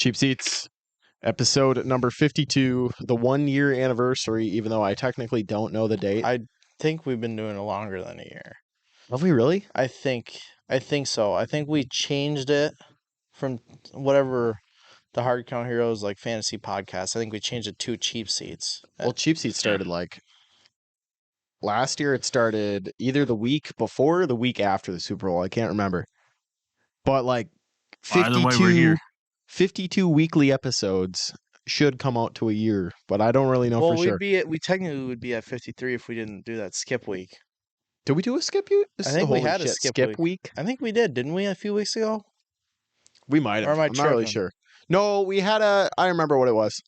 Cheap Seats, episode number 52, the 1-year anniversary, even though I technically don't know the date. I think we've been doing it longer than a year. Have we really? I think so. I think we changed it from whatever the Hardcount Heroes like fantasy podcast. I think we changed it to Cheap Seats. Well, Cheap Seats started like last year. It started either the week before or the week after the Super Bowl. I can't remember. But like 52 weekly episodes should come out to a year, but I don't really know for sure. We technically would be at 53 if we didn't do that skip week. Did we do a skip week? I think we had a skip week. I think we did, didn't we, a few weeks ago? We might have. I'm not really sure. No, we had I remember what it was.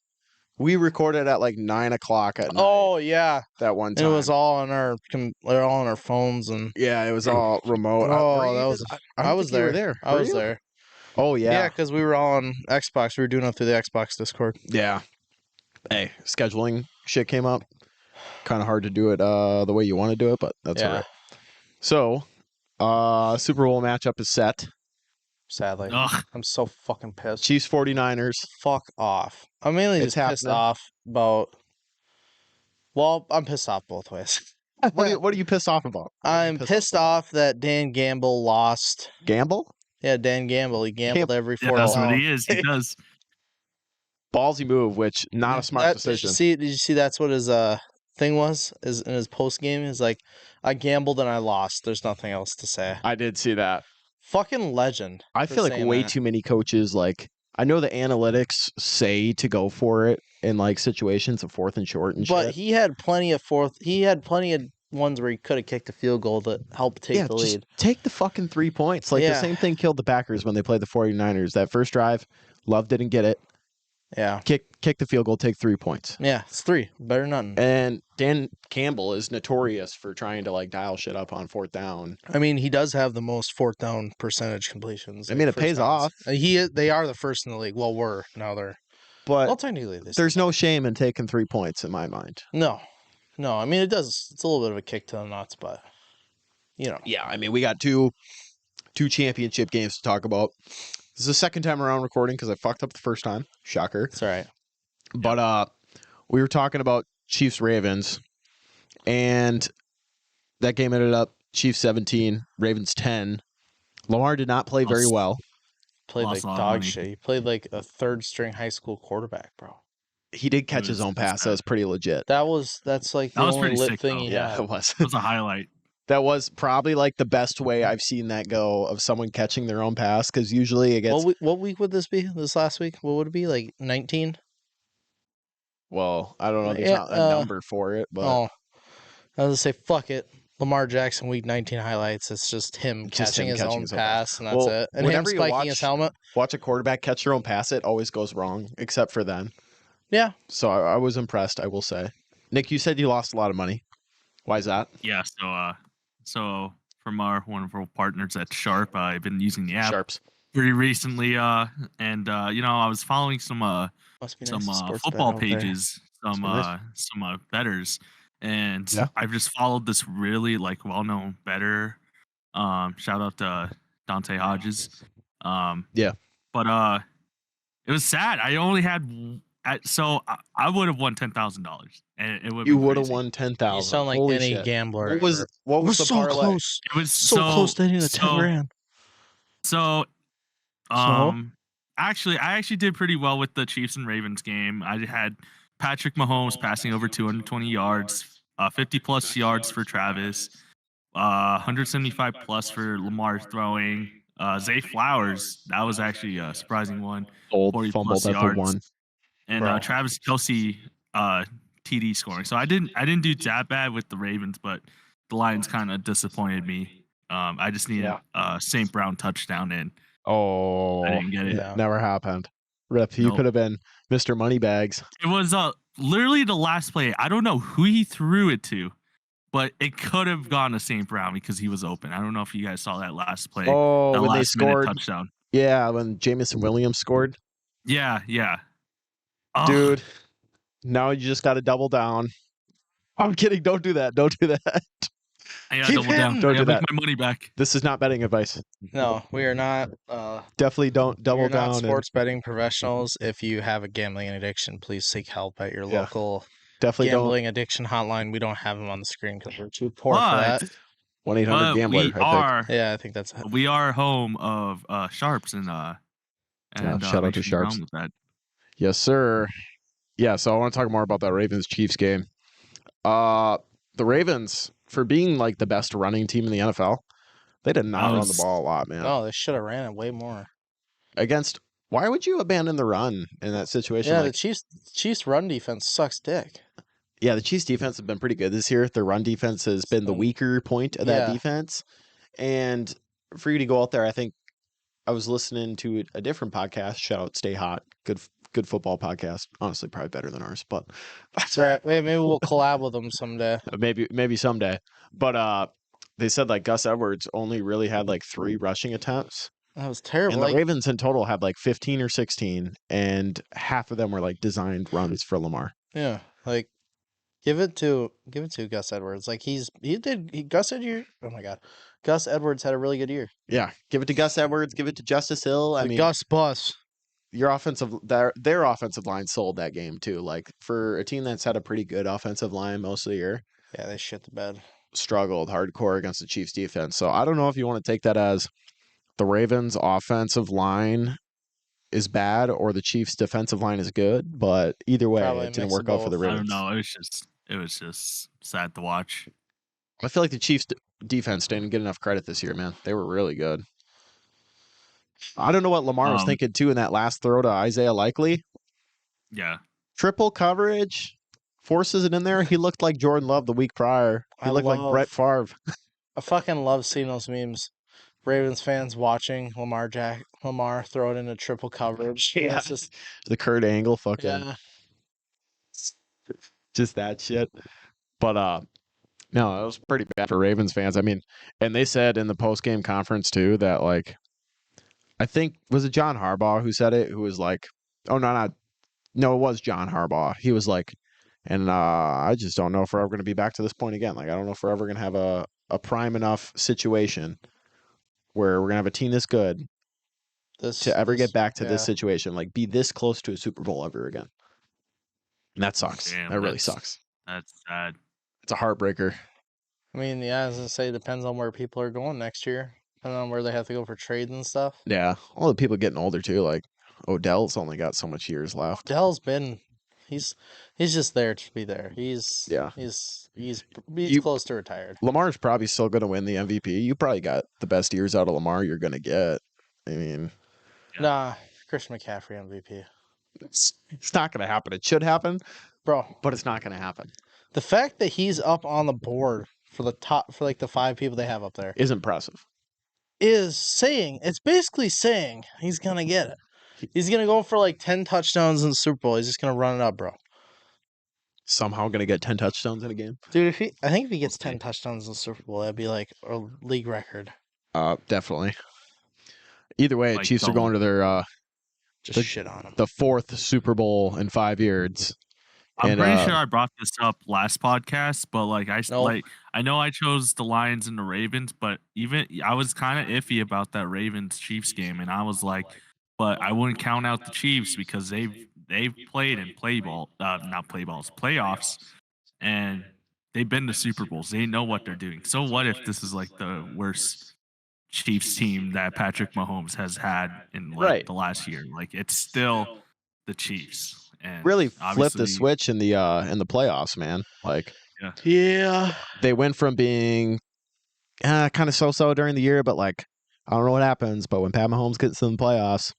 We recorded at like 9 o'clock at night. Oh yeah, that one time. And it was all on our phones and yeah, it was all remote. I was there. I was there. Oh yeah, yeah, because we were all on Xbox. We were doing it through the Xbox Discord. Yeah. Hey, scheduling shit came up. Kind of hard to do it the way you want to do it, but that's all right. So, Super Bowl matchup is set. Sadly. Ugh. I'm so fucking pissed. Chiefs 49ers. Fuck off. I'm mainly just pissed off about... Well, I'm pissed off both ways. What are you pissed off about? I'm pissed off that Dan Gamble lost. Gamble? Yeah, Dan Gamble. He gambled every 4 That's what he is. He does. Ballsy move, which not a smart decision. Did you see that's what his thing was? Is in his post game? Is like, I gambled and I lost. There's nothing else to say. I did see that. Fucking legend. I feel like way too many coaches, like, I know the analytics say to go for it in like situations of 4th and short and shit. But he had plenty of ones where he could have kicked a field goal that helped take the lead. Take the fucking 3 points. Like the same thing killed the Packers when they played the 49ers. That first drive, Love didn't get it. Yeah. Kick the field goal, take 3 points. Yeah, it's 3. Better than nothing. And Dan Campbell is notorious for trying to like dial shit up on 4th down. I mean, he does have the most 4th down percentage completions. I mean, it pays off. They are the first in the league. Well, now they're. But well, technically, there's no shame in taking 3 points in my mind. No. I mean, it does. It's a little bit of a kick to the nuts, but you know. Yeah, I mean, we got two championship games to talk about. This is the second time around recording because I fucked up the first time. Shocker. That's all right. But we were talking about Chiefs Ravens, and that game ended up Chiefs 17, Ravens 10. Lamar did not play very well. Played like dog shit. He played like a 3rd string high school quarterback, bro. He did catch his own pass. That was pretty legit. That's like the only lit thing he had. It was. It was a highlight. That was probably like the best way I've seen that go of someone catching their own pass, because usually it gets... What week would this be? This last week? What would it be? Like 19? Well, I don't know. There's not a number for it, but... Oh, I was going to say, fuck it. Lamar Jackson week 19 highlights. It's just him catching his own pass, and that's it. And him spiking his helmet. Watch a quarterback catch their own pass, it always goes wrong, except for then. Yeah. So I was impressed, I will say. Nick, you said you lost a lot of money. Why is that? Yeah, so from one of our partners at Sharp, I've been using the app Sharps pretty recently, and I was following some football pages, some bettors, and I've just followed this really like well-known bettor. Shout out to Dante Hodges. But it was sad. I only had. So I would have won $10,000, and it would. You would have won $10,000. You sound like any gambler. What was the so parlay? Close. It was so close to hitting the $10,000. So, actually, I did pretty well with the Chiefs and Ravens game. I had Patrick Mahomes passing over 220 yards, 50 plus yards for Travis, 175 plus for Lamar throwing. Zay Flowers, that was actually a surprising one. 40 plus yards. And Travis Kelce TD scoring. So I didn't do that bad with the Ravens, but the Lions kind of disappointed me. I just needed a St. Brown touchdown in. Oh, I didn't get it. Yeah. Never happened. Rip, you could have been Mr. Moneybags. It was literally the last play. I don't know who he threw it to, but it could have gone to St. Brown because he was open. I don't know if you guys saw that last play. Oh, when they scored touchdown. Yeah, when Jamison Williams scored. Yeah. Dude, now you just got to double down. I'm kidding. Don't do that. Yeah, Keep double down. hitting. Don't Yeah, do make that. my money back. This is not betting advice. No, we are not. Definitely don't double We're not down. sports betting professionals. If you have a gambling addiction, please seek help at your Yeah. local Definitely gambling addiction hotline. We don't have them on the screen because we're too poor for But that. 1-800-GAMBLER. we are Yeah, I think that's we are home of Sharps and shout out make to sure you're Sharps. on with that. Yes, sir. Yeah, so I want to talk more about that Ravens Chiefs game. The Ravens, for being like the best running team in the NFL, they did not run the ball a lot, man. no. They should have ran it way more. Why would you abandon the run in that situation? Yeah, Like, the Chiefs run defense sucks dick. yeah, the Chiefs defense have been pretty good this year. Their run defense has been the weaker point of that Yeah. defense. And for you to go out there, I think I was listening to a different podcast. Shout out Stay Hot. Good football podcast. Honestly, probably better than ours, but That's right. Maybe we'll collab with them someday. maybe someday. But they said like Gus Edwards only really had like 3 rushing attempts. That was terrible. And the Like, Ravens in total had like 15 or 16, and half of them were like designed runs for Lamar. yeah, like give it to Gus Edwards. Like oh my god, Gus Edwards had a really good year. Yeah, give it to Gus Edwards, give it to Justice Hill. I mean, Gus bus. their offensive line sold that game too. Like for a team that's had a pretty good offensive line most of the year, Yeah, they shit the bed. struggled hardcore against the Chiefs defense. So I don't know if you want to take that as the Ravens offensive line is bad or the Chiefs defensive line is good, but either way, Probably a it didn't mix of work out for the both. I Ravens. don't know. It was just sad to watch. I feel like the Chiefs defense didn't get enough credit this year, man. They were really good. I don't know what Lamar was thinking too in that last throw to Isaiah Likely. Yeah. Triple coverage, forces it in there. He looked like Jordan Love the week prior. He looked like Brett Favre. I fucking love seeing those memes. Ravens fans watching Lamar throw it into triple coverage. Yeah. It's just The Kurt Angle fucking yeah. just that shit. But no, it was pretty bad for Ravens fans. I mean, and they said in the post-game conference too that like I think was it John Harbaugh who said it, who was like, oh no, it was John Harbaugh. He was like, and I just don't know if we're ever going to be back to this point again. Like I don't know if we're ever going to have a prime enough situation where we're going to have a team this good to ever get back to this situation, like be this close to a Super Bowl ever again. And that sucks. Damn, that really sucks. That's sad. It's a heartbreaker. I mean, yeah, as I say, depends on where people are going next year. Depending on where they have to go for trades and stuff. Yeah. All the people getting older too. Like Odell's only got so much years left. Odell's been he's just there to be there. He's close to retired. Lamar's probably still going to win the MVP. You probably got the best years out of Lamar you're going to get. I mean, Nah, Christian McCaffrey MVP. it's not going to happen. It should happen, Bro, but it's not going to happen. the fact that he's up on the board for like the 5 people they have up there Is impressive. it's basically saying he's going to get it. He's going to go for like 10 touchdowns in the Super Bowl. He's just going to run it up, bro. Somehow going to get 10 touchdowns in a game. Dude, I think if he gets 10 touchdowns in the Super Bowl, that'd be like a league record. Definitely. Either way, Like, Chiefs are going to their Shit on him. the 4th Super Bowl in 5 years. I'm pretty sure I brought this up last podcast, but like Nope. I know I chose the Lions and the Ravens, but even I was kind of iffy about that Ravens Chiefs game, and I was like, but I wouldn't count out the Chiefs because they've played in playoffs, and they've been to Super Bowls. They know what they're doing. So what if this is like the worst Chiefs team that Patrick Mahomes has had in like the last year? Like it's still the Chiefs. And really flipped the switch in the playoffs, man. Like, yeah, they went from being kind of so-so during the year, but like I don't know what happens, but when Pat Mahomes gets in the playoffs,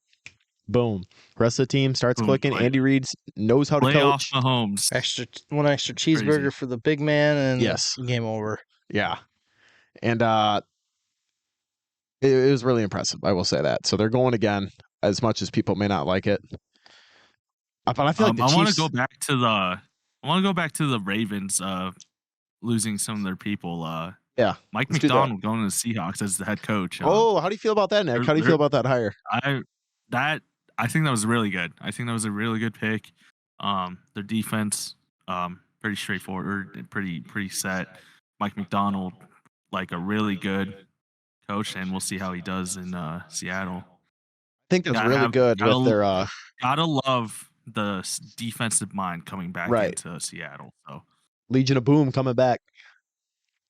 boom, rest of the team starts clicking. Andy Reid knows how to coach. Mahomes. One extra cheeseburger for the big man, and game over. Yeah, and it was really impressive. I will say that. So they're going again, as much as people may not like it. But I feel like the Chiefs... I want to go back to the Ravens losing some of their people. Mike McDonald going to the Seahawks as the head coach. How do you feel about that, Nick? How do you feel about that hire? I think that was really good. I think that was a really good pick. Their defense, pretty straightforward, pretty set. Mike McDonald, like a really good coach, and we'll see how he does in Seattle. I think that's Gotta really have- good with gotta- their Gotta love the defensive mind coming back Right. into Seattle. So Legion of Boom coming back.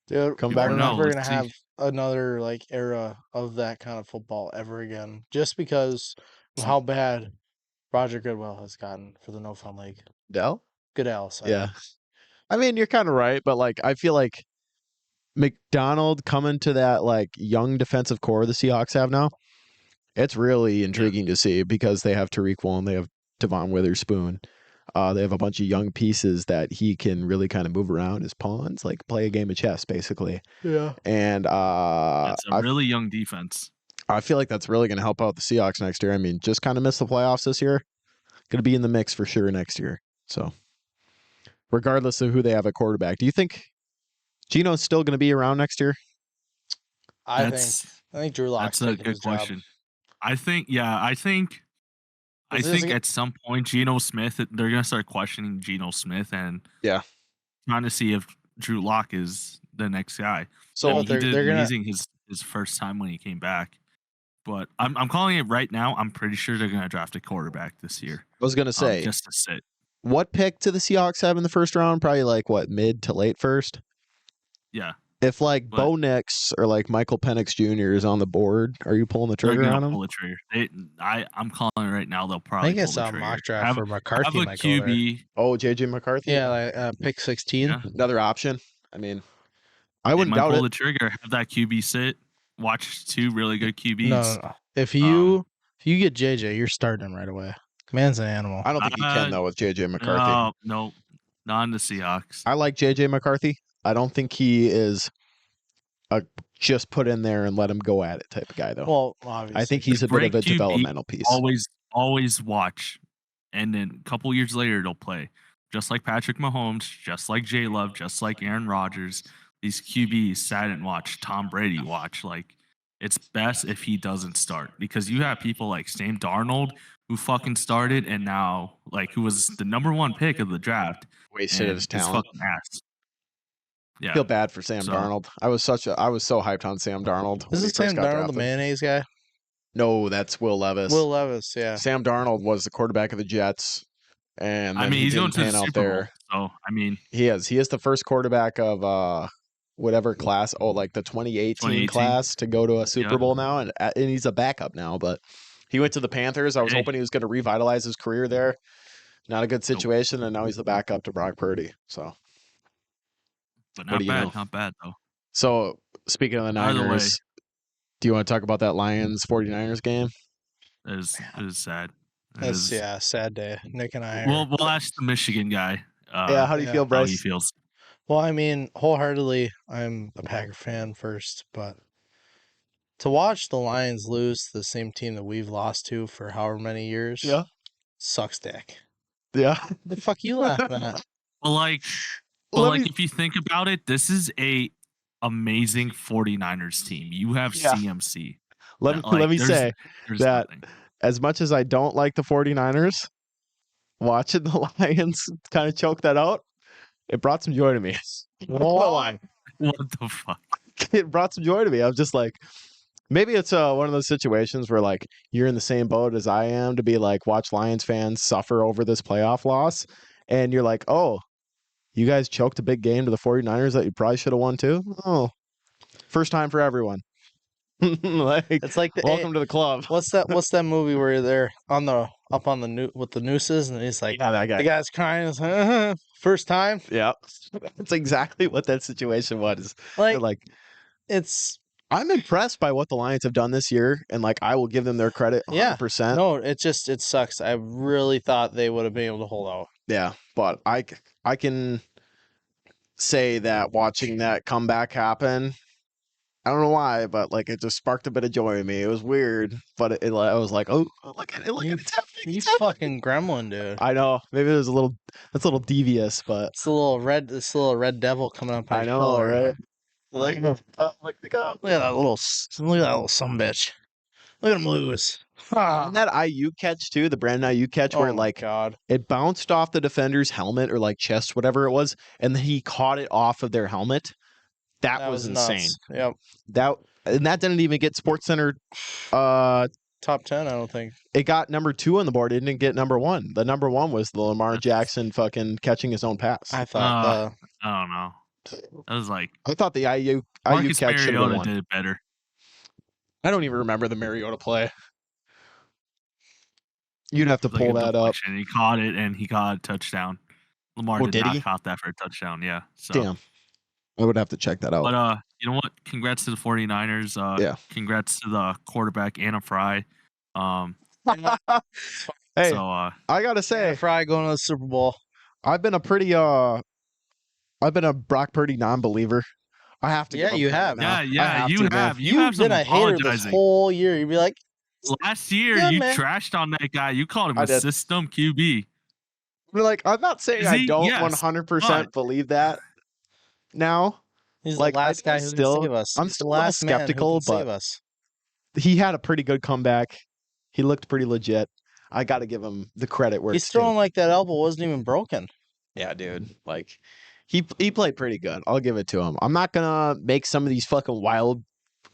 Dude, Come You back we're never now. know. never Let's gonna have see. another like era of that kind of football ever again, just because of how bad Roger Goodell has gotten for the No Fun League. Dell? Goodell, sorry. Yeah. I mean, you're kind of right, but like I feel like McDonald coming to that like young defensive core the Seahawks have now, it's really intriguing to see because they have Tariq Woolen, they have Devon Witherspoon. They have a bunch of young pieces that he can really kind of move around as pawns, like play a game of chess, basically. Yeah. And It's a really young defense. I feel like that's really going to help out the Seahawks next year. I mean, just kind of missed the playoffs this year. Going to be in the mix for sure next year. So, regardless of who they have at quarterback, do you think Geno's still going to be around next year? I think Drew Lock's That's a taking good his job. question. I think Is this at some point Geno Smith, they're gonna start questioning Geno Smith and Yeah. trying to see if Drew Lock is the next guy. So, I mean, he they're did gonna- amazing his first time when he came back. But I'm calling it right now. I'm pretty sure they're gonna draft a quarterback this year. I was going to say, Just to sit. what pick do the Seahawks have in the first round? Probably like what, mid to late first? Yeah. If like But- Bo Nix or like Michael Penix Jr. is on the board, are you pulling the They're trigger gonna on him? pull the trigger. I'm calling it right now. They'll I probably think I pull the saw a trigger. mock draft Have, for have McCarthy a might go there. QB. Oh, JJ McCarthy? Yeah, like pick 16. Yeah. Another option. I mean, I They wouldn't might doubt pull it. the trigger. Have that QB sit. Watch two really good QBs. No. If you get JJ, you're starting him right away. Man's an animal. I don't think you can, though, with JJ McCarthy. No, not in the Seahawks. I like JJ McCarthy. I don't think he is a just put in there and let him go at it type of guy, though. Well, obviously. I think he's a bit Great of a QB, developmental piece. Always watch, and then a couple years later they'll play. Just like Patrick Mahomes, just like J Love, just like Aaron Rodgers. These QBs sat and watched Tom Brady watch. Like, it's best if he doesn't start because you have people like Sam Darnold who fucking started and now like who was the number one pick of the draft. Wasted and his is talent. fucking ass. I Yeah. feel bad for Sam So- Darnold. I was so hyped on Sam Darnold. when Is he it first Sam got Darnold, the drafted. mayonnaise guy? No, that's Will Levis. Will Levis, yeah. Sam Darnold was the quarterback of the Jets, and then he's going didn't to the pan out Super Bowl. there. So He is the first quarterback of whatever class. Oh, like the 2018 2018. class to go to a Super Yeah. Bowl now, and he's a backup now. But he went to the Panthers. I was Hey. hoping he was going to revitalize his career there. Not a good situation, and now he's the backup to Brock Purdy. So, but What not do you bad, know? not bad though. so speaking of the By the way- Niners, do you want to talk about that Lions 49ers game? It is sad. It That's is- sad day. Nick and I are. We'll ask the Michigan guy. Yeah, how do you yeah. feel, how Bryce? he feels. Well, I mean, wholeheartedly, I'm a Packer fan first, but to watch the Lions lose to the same team that we've lost to for however many years, sucks dick. Yeah. The fuck you laughing at? Well, like, if you think about it, this is a amazing 49ers team. You have Yeah. CMC. Let me there's- say, there's that- nothing. as much as I don't like the 49ers, watching the Lions kind of choke that out, it brought some joy to me. What the fuck? It brought some joy to me. I was just like, maybe it's one of those situations where like you're in the same boat as I am to be like, watch Lions fans suffer over this playoff loss. And you're like, oh, you guys choked a big game to the 49ers that you probably should have won too? Oh, first time for everyone. It's like welcome to the club. What's that movie where they're up on the with the nooses and he's like, Yeah, that guy. the guy's crying, he's, first time. Yeah, that's exactly what that situation was. Like it's I'm impressed by what the Lions have done this year, and like I will give them their credit 100%. no, it sucks. I really thought they would have been able to hold out. Yeah, but I can say that watching that comeback happen, I don't know why, but like it just sparked a bit of joy in me. It was weird, but I was like, oh, look at it, it's happening. You It's happening. fucking gremlin, dude. I know, maybe it was that's a little devious, but It's a little red devil coming up. I know, right? Like the God. Look at that little son bitch. Look at him lose. And that IU catch too, the Brandon IU catch, where Oh my like God. it bounced off the defender's helmet or like chest, whatever it was, and then he caught it off of their helmet. That was insane. nuts. Yep. That didn't even get SportsCenter. Top 10, I don't think. It got number 2 on the board. It didn't get number 1. The number 1 was the Lamar Jackson fucking catching his own pass. I thought I don't know. I was like, I thought the IU Marcus catch should have been Mariota 1. did it better. I don't even remember the Mariota play. You'd have to It was pull like a that up. deflection. He caught it and he got a touchdown. Lamar Oh, did did not he? caught that for a touchdown. Yeah. So. Damn. I would have to check that out. But you know what? Congrats to the 49ers. Yeah. Congrats to the quarterback Anna Fry. Hey, So I gotta say, Fry going to the Super Bowl. I've been a Brock Purdy non-believer. I have to. Yeah, give him you credit have. now. yeah, I you to, man. have. You You've have some been a hater this apologizing. whole year. You'd be like, Last year, Yeah, you man. trashed on that guy. You called him I a did. system QB. Like, I'm not saying Is I he? don't Yes, 100% but- believe that. Now, he's Like, the last I guy who can still- save us. I'm He's still the a little last man who skeptical, can save but- us. he had a pretty good comeback. He looked pretty legit. I got to give him the credit where He's it's due. throwing like that elbow wasn't even broken. Yeah, dude. Like, he played pretty good. I'll give it to him. I'm not gonna make some of these fucking wild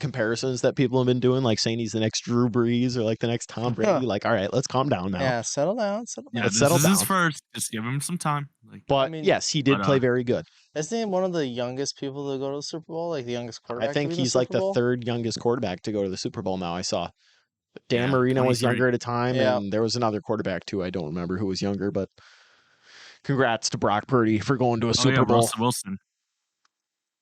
comparisons that people have been doing, like saying he's the next Drew Brees or like the next Tom Brady. Like, all right, let's calm down now. Yeah, settle down. Settle Yeah, down. Let's this settle is his down. first. Just give him some time. Like, But I mean, yes, he did but, play very good. Isn't he one of the youngest people to go to the Super Bowl? Like the youngest quarterback? I think to be in he's like Super the Bowl? 3rd youngest quarterback to go to the Super Bowl now. I saw Dan Yeah, Marino was 23. younger at a time, Yeah. and there was another quarterback too. I don't remember who was younger, but congrats to Brock Purdy for going to a Super Bowl. Russell Wilson.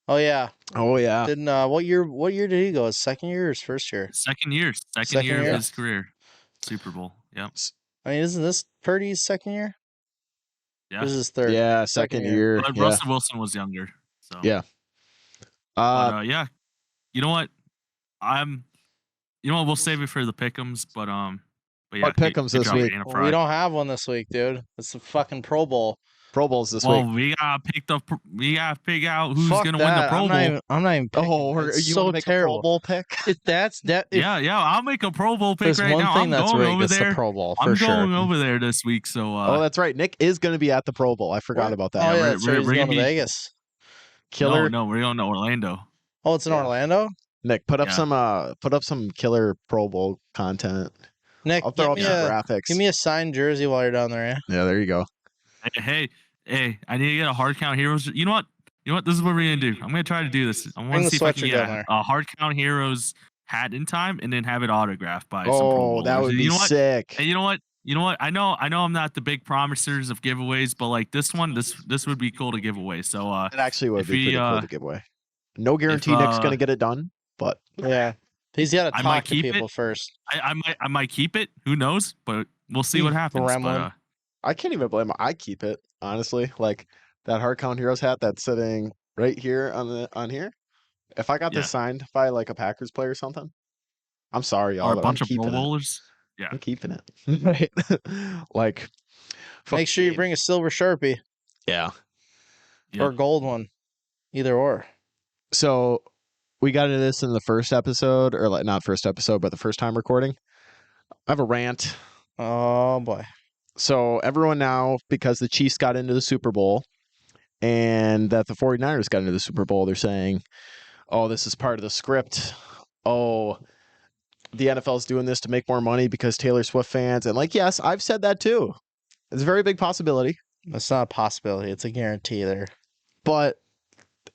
Oh yeah. Oh yeah, Didn't what year did he go? His second year or his first year? Second year Second of year? his career. Super Bowl. Yep. I mean, isn't this Purdy's second year? Yeah. This is his third. yeah, second year. But Yeah. Russell Wilson was younger. So. Yeah. But yeah. You know what? We'll save it for the pick'ems, but yeah. What pick'ems good this job, week? Anna Well, Fry. we don't have one this week, dude. It's the fucking Pro Bowl. Pro Bowls this Well, week. we gotta pick out who's Fuck gonna win the that. Pro Bowl. I'm not even picking. Oh, It's you so want to make terrible. a Pro Bowl pick? Yeah, I'll make a Pro Bowl pick There's right one now. thing I'm that's going rigged. over It's the there. Pro Bowl for I'm sure. going over there this week. So Oh, that's right. Nick is going to be at the Pro Bowl. I forgot about that. Oh yeah, we're- that's right. He's we're going gonna to be- Vegas. Killer. No, we're going to Orlando. Oh, it's in Yeah. Orlando. Nick, put up Yeah. some killer Pro Bowl content. Nick, I'll throw up give some me a graphics. signed jersey while you're down there. Yeah. Yeah, there you go. Hey, I need to get a Hardcount Heroes. You know what? This is what we're gonna do. I'm gonna try to do this. I Bring want the to see if I can sweatshirt get down there. a Hardcount Heroes hat in time, and then have it autographed by some Pro Oh, that Bowlers. would And be you know what? sick. And you know what? I know I'm not the big promisers of giveaways, but like this one, this would be cool to give away. So It actually would if be we, pretty cool to give away. No guarantee Nick's going to get it done, but Yeah. He's got to I talk might to keep people it. first. I might keep it. Who knows? But we'll see what happens. But, Gremlin. I can't even blame him. I keep it, honestly. Like that Hardcount Heroes hat that's sitting right here on here. If I got Yeah. this signed by like a Packers player or something, I'm sorry, y'all, or a but bunch I'm of Pro keeping it. Bowlers. Yeah. I'm keeping it. Right. Like Make sure you bring a silver Sharpie Yeah. Yeah. or a gold one, either or. So we got into this in the first episode, or like not first episode, but the first time recording. I have a rant. Oh boy. So everyone now, because the Chiefs got into the Super Bowl and that the 49ers got into the Super Bowl, they're saying, oh, this is part of the script. Oh, the NFL is doing this to make more money because Taylor Swift fans. And like, yes, I've said that too. It's a very big possibility. That's not a possibility. It's a guarantee there. But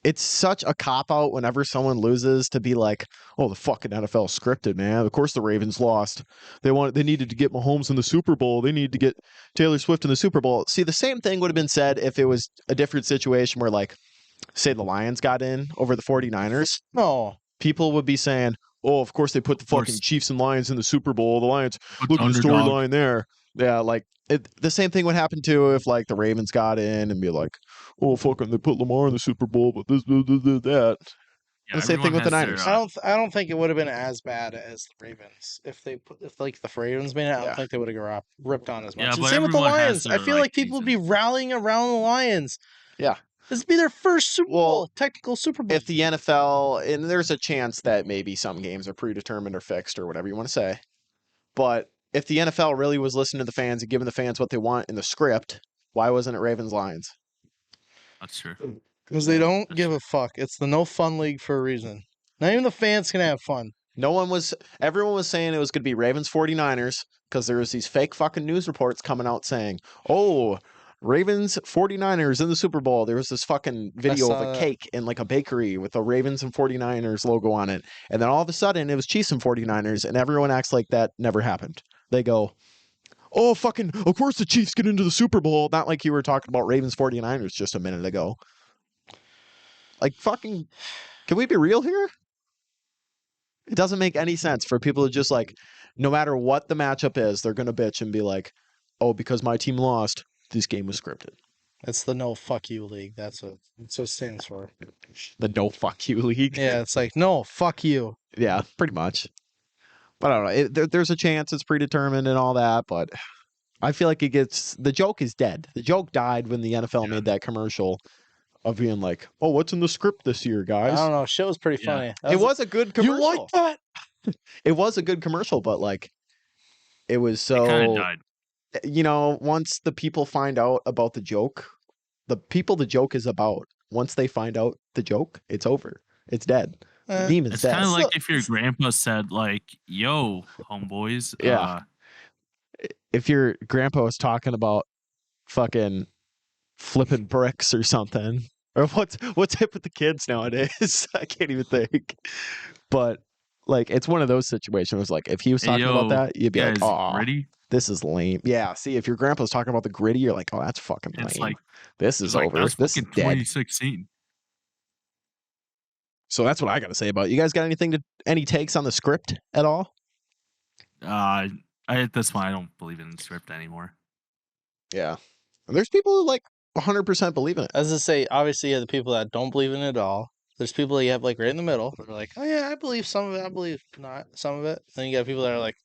it's such a cop-out whenever someone loses to be like, oh, the fucking NFL scripted, man. Of course the Ravens lost. They needed to get Mahomes in the Super Bowl. They needed to get Taylor Swift in the Super Bowl. See, the same thing would have been said if it was a different situation where, like, say the Lions got in over the 49ers. No. People would be saying, oh, of course they put the course. fucking Chiefs and Lions in the Super Bowl. The Lions, Put look the at the underdog. storyline there. Yeah, like the same thing would happen too if like the Ravens got in and be like, oh, fucking they put Lamar in the Super Bowl, but this, that. Yeah, the same thing everyone with the has Niners. their, I don't think it would have been as bad as the Ravens if the Ravens made it. I don't Yeah. think they would have ripped on as much. Yeah, And but same with the everyone has Lions. I their, feel like, like people would be rallying around the Lions. Yeah. This would be their first Super Well, Bowl, technical Super Bowl. If the NFL, and there's a chance that maybe some games are predetermined or fixed or whatever you want to say, but if the NFL really was listening to the fans and giving the fans what they want in the script, why wasn't it Ravens Lions? That's true. Because they don't give a fuck. It's the no fun league for a reason. Not even the fans can have fun. Everyone was saying it was going to be Ravens 49ers because there was these fake fucking news reports coming out saying, oh, Ravens 49ers in the Super Bowl. There was this fucking video of a cake in like a bakery with the Ravens and 49ers logo on it. And then all of a sudden it was Chiefs and 49ers and everyone acts like that never happened. They go, oh, fucking, of course the Chiefs get into the Super Bowl. Not like you were talking about Ravens 49ers just a minute ago. Like, fucking, can we be real here? It doesn't make any sense for people to just like, no matter what the matchup is, they're going to bitch and be like, oh, because my team lost, this game was scripted. It's the no fuck you league. That's what it stands for. The no fuck you league? Yeah, it's like, no, fuck you. Yeah, pretty much. But I don't know. There's a chance it's predetermined and all that, but I feel like the joke is dead. The joke died when the NFL made that commercial of being like, oh, what's in the script this year, guys? I don't know. Shit was pretty funny. It was a good commercial. You like that? It was a good commercial, but like, it was so. It kind of died. You know, once the people find out about the joke, the people the joke is about, once they find out the joke, it's over. It's dead. The meme is it's dead. kind of like if your grandpa said, like, yo, homeboys. Yeah. If your grandpa was talking about fucking flipping bricks or something, or what's hip with the kids nowadays? I can't even think. But like, it's one of those situations. It's like if he was talking about that, you'd be like, "Oh, this is lame." Yeah. See, if your grandpa's talking about the gritty, you're like, "Oh, that's fucking lame. Like, this is over. Like, this is dead." 2016. So that's what I got to say about it. You guys got any takes on the script at all? At this point, I don't believe in the script anymore. Yeah. And there's people who like 100% believe in it. As I say, obviously, you have the people that don't believe in it at all. There's people that you have like right in the middle. They're like, oh yeah, I believe some of it. I believe not some of it. Then you got people that are like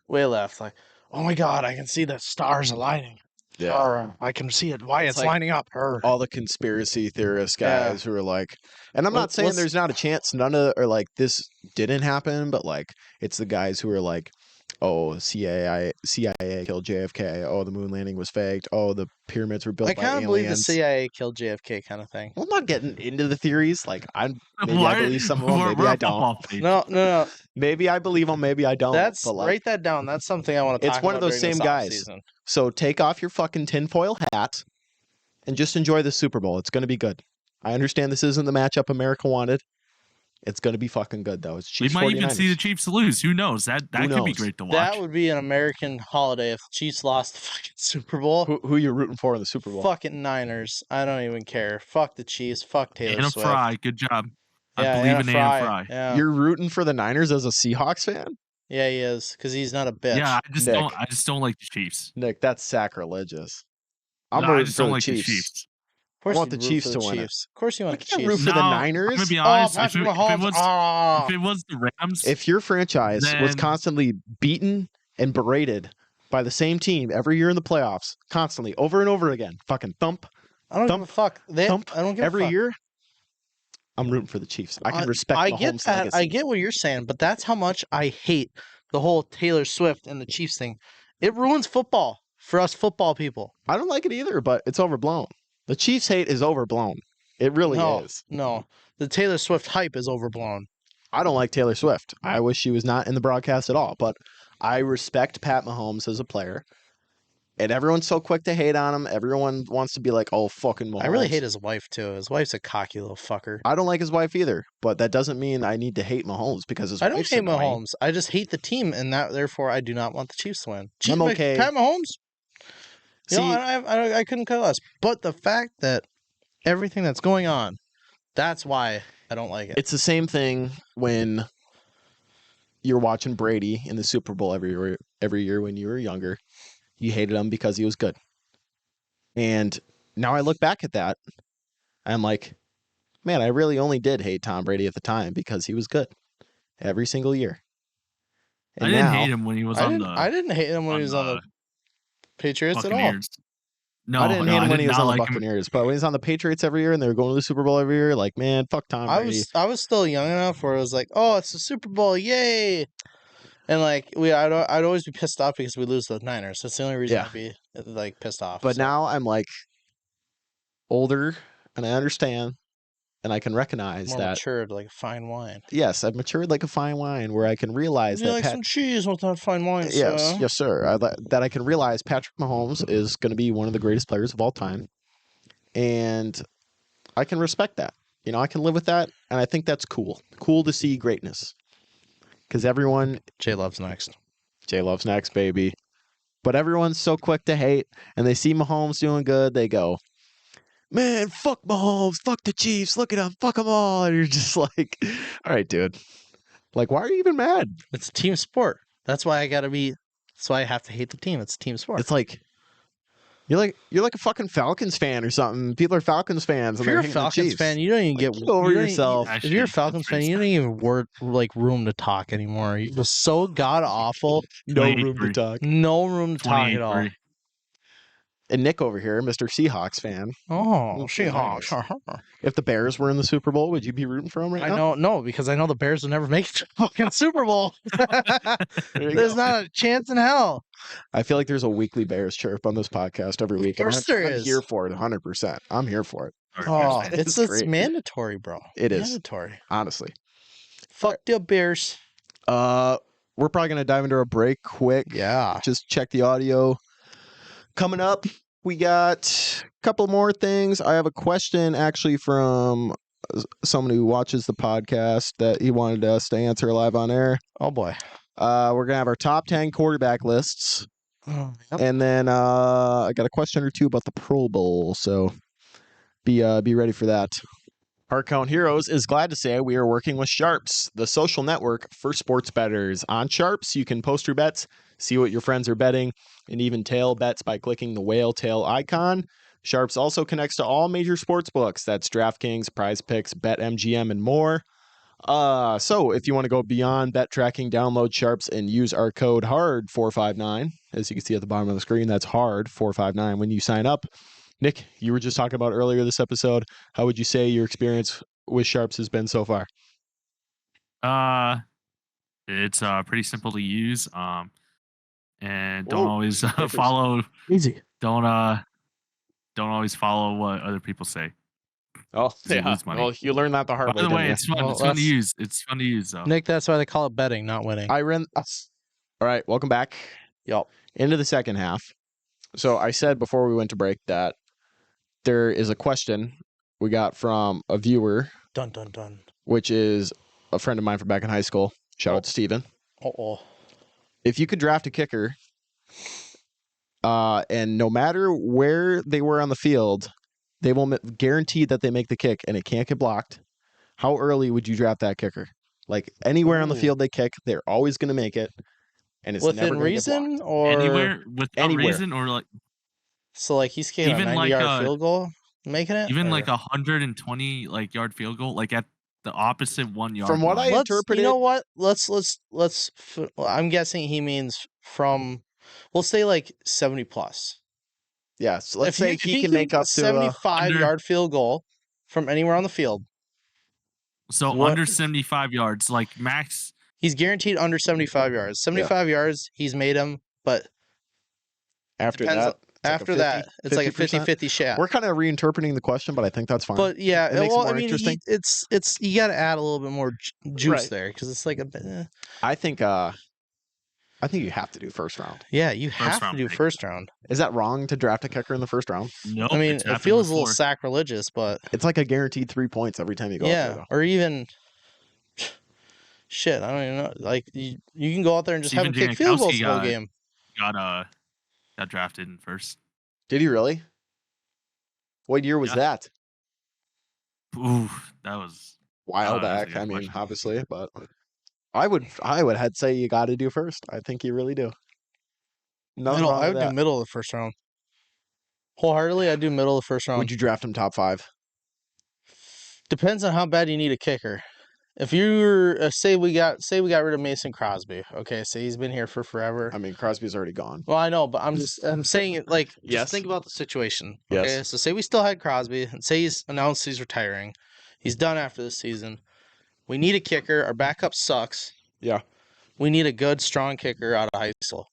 way left, like, oh my god, I can see the stars aligning. Yeah. Or I can see it. Why it's like lining up. All the conspiracy theorist guys who are like, and I'm not saying there's not a chance or this didn't happen, but like it's the guys who are like, oh, CIA killed JFK. Oh, the moon landing was faked. Oh, the pyramids were built by aliens. I kind of believe the CIA killed JFK kind of thing. Well, I'm not getting into the theories. Like, I believe some of them, maybe I don't. No. Maybe I believe them, maybe I don't. Write that down. That's something I want to talk about. It's one of those same guys. So take off your fucking tinfoil hat and just enjoy the Super Bowl. It's going to be good. I understand this isn't the matchup America wanted. It's going to be fucking good, though. It's Chiefs. We might 49ers. Even see the Chiefs lose. Who knows? That could be great to watch. That would be an American holiday if the Chiefs lost the fucking Super Bowl. Who are you rooting for in the Super Bowl? Fucking Niners. I don't even care. Fuck the Chiefs. Fuck Taylor Swift. FREY. Good job. I believe in FREY. Yeah. You're rooting for the Niners as a Seahawks fan? Yeah, he is, because he's not a bitch. Yeah, I just don't like the Chiefs. Nick, that's sacrilegious. I just don't like the Chiefs. I want the Chiefs to win it. Of course you want the Chiefs. Root for the Niners? I'm going to be honest. If it was the Rams. If your franchise was constantly beaten and berated by the same team every year in the playoffs, constantly, over and over again, fucking thump. I don't give a fuck. Thump, I don't give every a fuck. year. I'm rooting for the Chiefs. I can respect I Mahomes' get that. legacy. I get what you're saying, but that's how much I hate the whole Taylor Swift and the Chiefs thing. It ruins football for us football people. I don't like it either, but it's overblown. The Chiefs hate is overblown. It really is. No, the Taylor Swift hype is overblown. I don't like Taylor Swift. I wish she was not in the broadcast at all, but I respect Pat Mahomes as a player. And everyone's so quick to hate on him. Everyone wants to be like, oh, fucking Mahomes. I really hate his wife, too. His wife's a cocky little fucker. I don't like his wife either, but that doesn't mean I need to hate Mahomes because his wife's annoying. I don't hate Mahomes. I just hate the team, and therefore I do not want the Chiefs to win. I'm okay. Pat Mahomes? I couldn't care less. But the fact that everything that's going on, that's why I don't like it. It's the same thing when you're watching Brady in the Super Bowl every year when you were younger. You hated him because he was good. And now I look back at that, and I'm like, man, I really only did hate Tom Brady at the time because he was good every single year. And I didn't hate him when he was on the... I didn't hate him when he was on the Patriots at all. No, I didn't hate him when he was on the Buccaneers, but when he's on the Patriots every year and they were going to the Super Bowl every year, like, man, fuck Tom Brady. I was still young enough where it was like, oh, it's the Super Bowl, yay! And like I'd always be pissed off because we lose the Niners. That's the only reason I'd be like pissed off. But now I'm like older and I understand, and I can recognize More that. matured like a fine wine. Yes, I've matured like a fine wine, where I can realize Would you that like some cheese with that fine wine, yes, sir? yes, sir. That I can realize Patrick Mahomes is going to be one of the greatest players of all time, and I can respect that. You know, I can live with that, and I think that's cool. Cool to see greatness, because everyone. J Love's next. J Love's next, baby. But everyone's so quick to hate, and they see Mahomes doing good, they go, man, fuck Mahomes, fuck the Chiefs, look at them, fuck them all. And you're just like, all right, dude. Like, why are you even mad? It's a team sport. That's why I gotta be. That's why I have to hate the team. It's a team sport. It's like you're like a fucking Falcons fan or something. People are Falcons fans. If And you're they're a hating the Falcons Chiefs. fan, you don't even get Get over you don't even- yourself. If you're a Falcons fan, you don't even room to talk anymore. You're just so god awful. No room to 23. talk. No room to talk at all. 28-3. And Nick over here, Mr. Seahawks fan. Oh, Okay, Seahawks. If the Bears were in the Super Bowl, would you be rooting for them right I now? don't know because I know the Bears will never make it to the fucking Super Bowl. There you There's go. not a chance in hell. I feel like there's a weekly Bears chirp on this podcast every week. Of course there I'm is. here for it 100%. I'm here for it, Oh, It's it's great. mandatory, bro. It is. Mandatory. honestly. Fuck the Bears. We're probably going to dive into a break quick. Yeah. Just check the audio. Coming up, we got a couple more things. I have a question actually from someone who watches the podcast that he wanted us to answer live on air. Oh boy. We're going to have our top 10 quarterback lists. Yep. And then I got a question or two about the Pro Bowl. So be ready for that. Hardcount Heroes is glad to say we are working with Sharps, the social network for sports bettors. On Sharps, you can post your bets, see what your friends are betting, and even tail bets by clicking the whale tail icon. Sharps also connects to all major sports books. That's DraftKings, Prize Picks, BetMGM, and more. So if you want to go beyond bet tracking, download Sharps and use our code HARD459. As you can see at the bottom of the screen, that's HARD459 when you sign up. Nick, you were just talking about earlier this episode. How would you say your experience with Sharps has been so far? It's pretty simple to use. And don't Whoa, always papers. follow. Easy. Don't always follow what other people say. Oh, You lose money. Well, you learned that the hard By way, the way, didn't it's fun. Well, It's fun to that's- use. It's fun to use though. Nick, that's why they call it betting, not winning. you? All right, welcome back. Yup. Into the second half. So I said before we went to break that there is a question we got from a viewer, Dun dun dun. which is a friend of mine from back in high school. Shout out to Steven. Uh-oh. If you could draft a kicker, and no matter where they were on the field, they will guarantee that they make the kick and it can't get blocked, how early would you draft that kicker? Like anywhere on the Ooh. field they kick, they're always going to make it, and it's never Within gonna get reason blocked. or Anywhere without Anywhere. reason or like so like he's kicking a Even like 90-yard a- field goal, making it? even or- like 120 like yard field goal, like at the opposite 1 yard. From what I line. Let's, interpreted, you know what? I'm guessing he means from, we'll say like 70 plus. yes. Let's If say he can make up to 75-yard field goal from anywhere on the field. So what- under 75 yards, like max. He's guaranteed under 75 yards. 75 yards, he's made him, but after depends that. after that, it's like a 50%. 50-50 shot. We're kind of reinterpreting the question, but I think that's fine. But yeah, It makes it well, more I mean, interesting. it's you got to add a little bit more juice Right. there because it's like I think you have to do first round. yeah, you have to round do pick. first round. Is that wrong to draft a kicker in the first round? No, I mean, it feels a little sacrilegious, but It's like a guaranteed 3 points every time you go out there, yeah, though. or even shit. I don't even know. Like you can go out there and just have him Steven kick field goals Janikowski the whole got- game. got drafted in first. Did he really? What year was Yeah. that? Ooh, that was While Oh, that's a back. good I mean, question. obviously, but I would had say you got to do first. I think you really do. Nothing Middle, wrong I with would do that. middle of the first round. Wholeheartedly, I'd do middle of the first round. Would you draft him top 5? Depends on how bad you need a kicker. If you're say we got rid of Mason Crosby, okay, say he's been here for forever. I mean, Crosby's already gone. Well, I know, but I'm saying it like just Yes. think about the situation. Yes. Okay, so say we still had Crosby, and say he's announced he's retiring, he's done after this season. We need a kicker. Our backup sucks. Yeah. We need a good, strong kicker out of high school.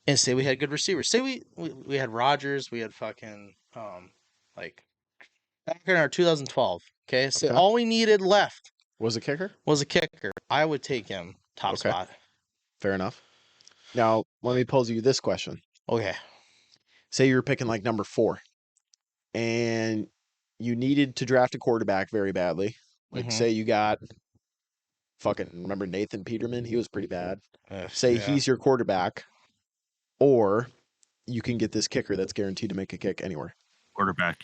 And say we had good receivers. Say we had Rodgers, we had fucking like back in our 2012. Okay, so Okay. all we needed left Was a kicker? was a kicker. I would take him top Okay. spot. Fair enough. Now, let me pose you this question. Okay. Say you're picking like number 4 and you needed to draft a quarterback very badly. Like, Mhm. say you got remember Nathan Peterman? He was pretty bad. Say Yeah. he's your quarterback, or you can get this kicker that's guaranteed to make a kick anywhere. Quarterback.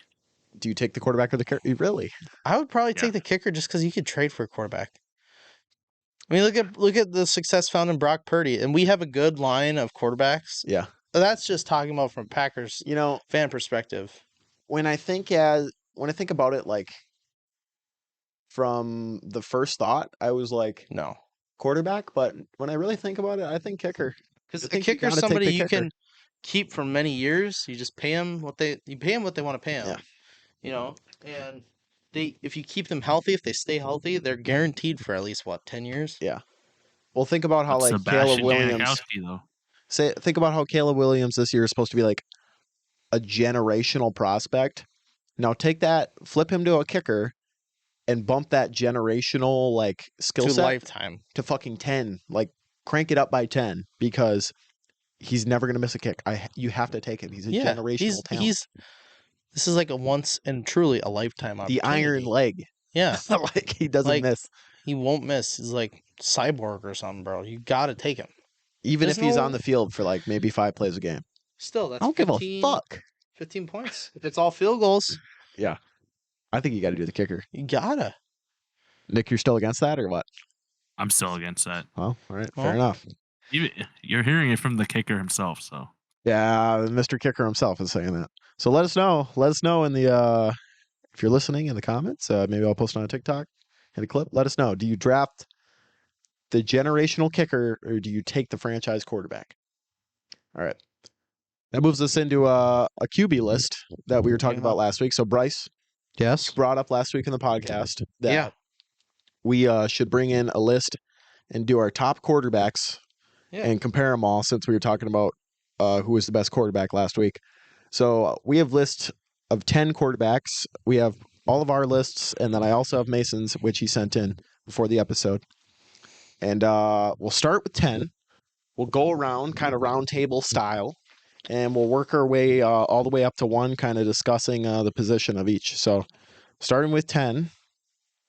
Do you take the quarterback or the kicker? Really? I would probably Yeah. take the kicker just because you could trade for a quarterback. I mean, look at the success found in Brock Purdy, and we have a good line of quarterbacks. Yeah. That's just talking about from Packers You know, fan perspective. when I think about it, like from the first thought, I was like No, quarterback, but when I really think about it, I think kicker. because I a think you kicker's gotta take somebody the you kicker. can keep for many years. You just pay them what they want to pay them. Yeah. You know, and if you keep them healthy, if they stay healthy, they're guaranteed for at least 10 years. Yeah. Well, think about how That's like Sebastian Caleb Williams. Janikowski, though. Think about how Caleb Williams this year is supposed to be like a generational prospect. Now take that, flip him to a kicker, and bump that generational like skill To set lifetime. to fucking 10. Like crank it up by 10 because he's never gonna miss a kick. You have to take him. He's a generational talent. This is like a once and truly a lifetime opportunity. The iron leg. Yeah. Like he doesn't Like, miss. He won't miss. He's like cyborg or something, bro. You gotta take him. Even There's if he's no- on the field for like maybe 5 plays a game. Still, that's I don't 15, give a fuck. 15 points. If it's all field goals, Yeah. I think you got to do the kicker. you gotta. Nick, you're still against that or what? I'm still against that. Well, all right. Well, Fair enough. You're hearing it from the kicker himself, so. Yeah, Mr. Kicker himself is saying that. So let us know. Let us know in the if you're listening in the comments. Maybe I'll post it on TikTok. Hit a clip. Let us know. Do you draft the generational kicker or do you take the franchise quarterback? All right. That moves us into a QB list that we were talking about last week. So Bryce Yes. brought up last week in the podcast that Yeah. we should bring in a list and do our top quarterbacks and compare them all since we were talking about who was the best quarterback last week. So we have lists of 10 quarterbacks. We have all of our lists, and then I also have Mason's, which he sent in before the episode. And we'll start with 10. We'll go around kind of round table style, and we'll work our way all the way up to 1, kind of discussing the position of each. So starting with 10.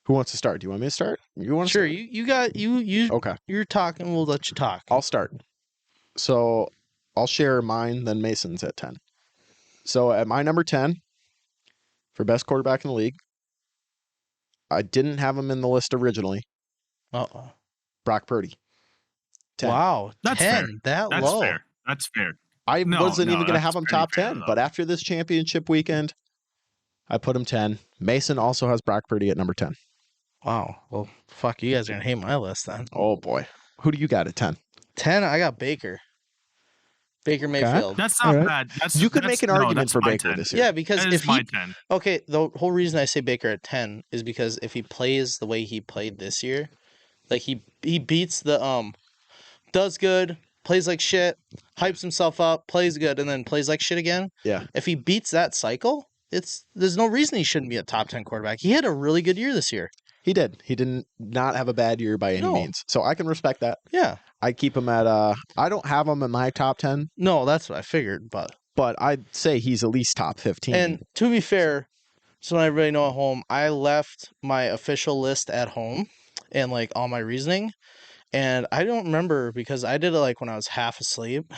Who wants to start? Do you want me to start? You want to Sure. start? You got you. Okay. You're talking. We'll let you talk. I'll start. So I'll share mine, then Mason's at 10. So at my number 10, for best quarterback in the league, I didn't have him in the list originally. Uh-oh. Brock Purdy. 10. Wow. That's 10. fair. That That's low. fair. That's fair. I wasn't even going to have that's him pretty top fair, 10, though. but after this championship weekend, I put him 10. Mason also has Brock Purdy at number 10. Wow. Well, fuck. You guys are gonna hate my list then. Oh, boy. Who do you got at 10? 10. I got Baker. Baker Mayfield. That's not All right. bad. You could make an argument that's for my Baker 10. this year. Yeah, because That if is my he 10. okay, the whole reason I say Baker at 10 is because if he plays the way he played this year, like he beats the does good, plays like shit, hypes himself up, plays good, and then plays like shit again. Yeah. If he beats that cycle, there's no reason he shouldn't be a top 10 quarterback. He had a really good year this year. He did. He didn't not have a bad year by any No. means. So I can respect that. Yeah. I keep him at I don't have him in my top 10, No, that's what I figured, but I'd say he's at least top 15. and to be fair, so when everybody know at home, I left my official list at home and like all my reasoning. And I don't remember because I did it like when I was half asleep.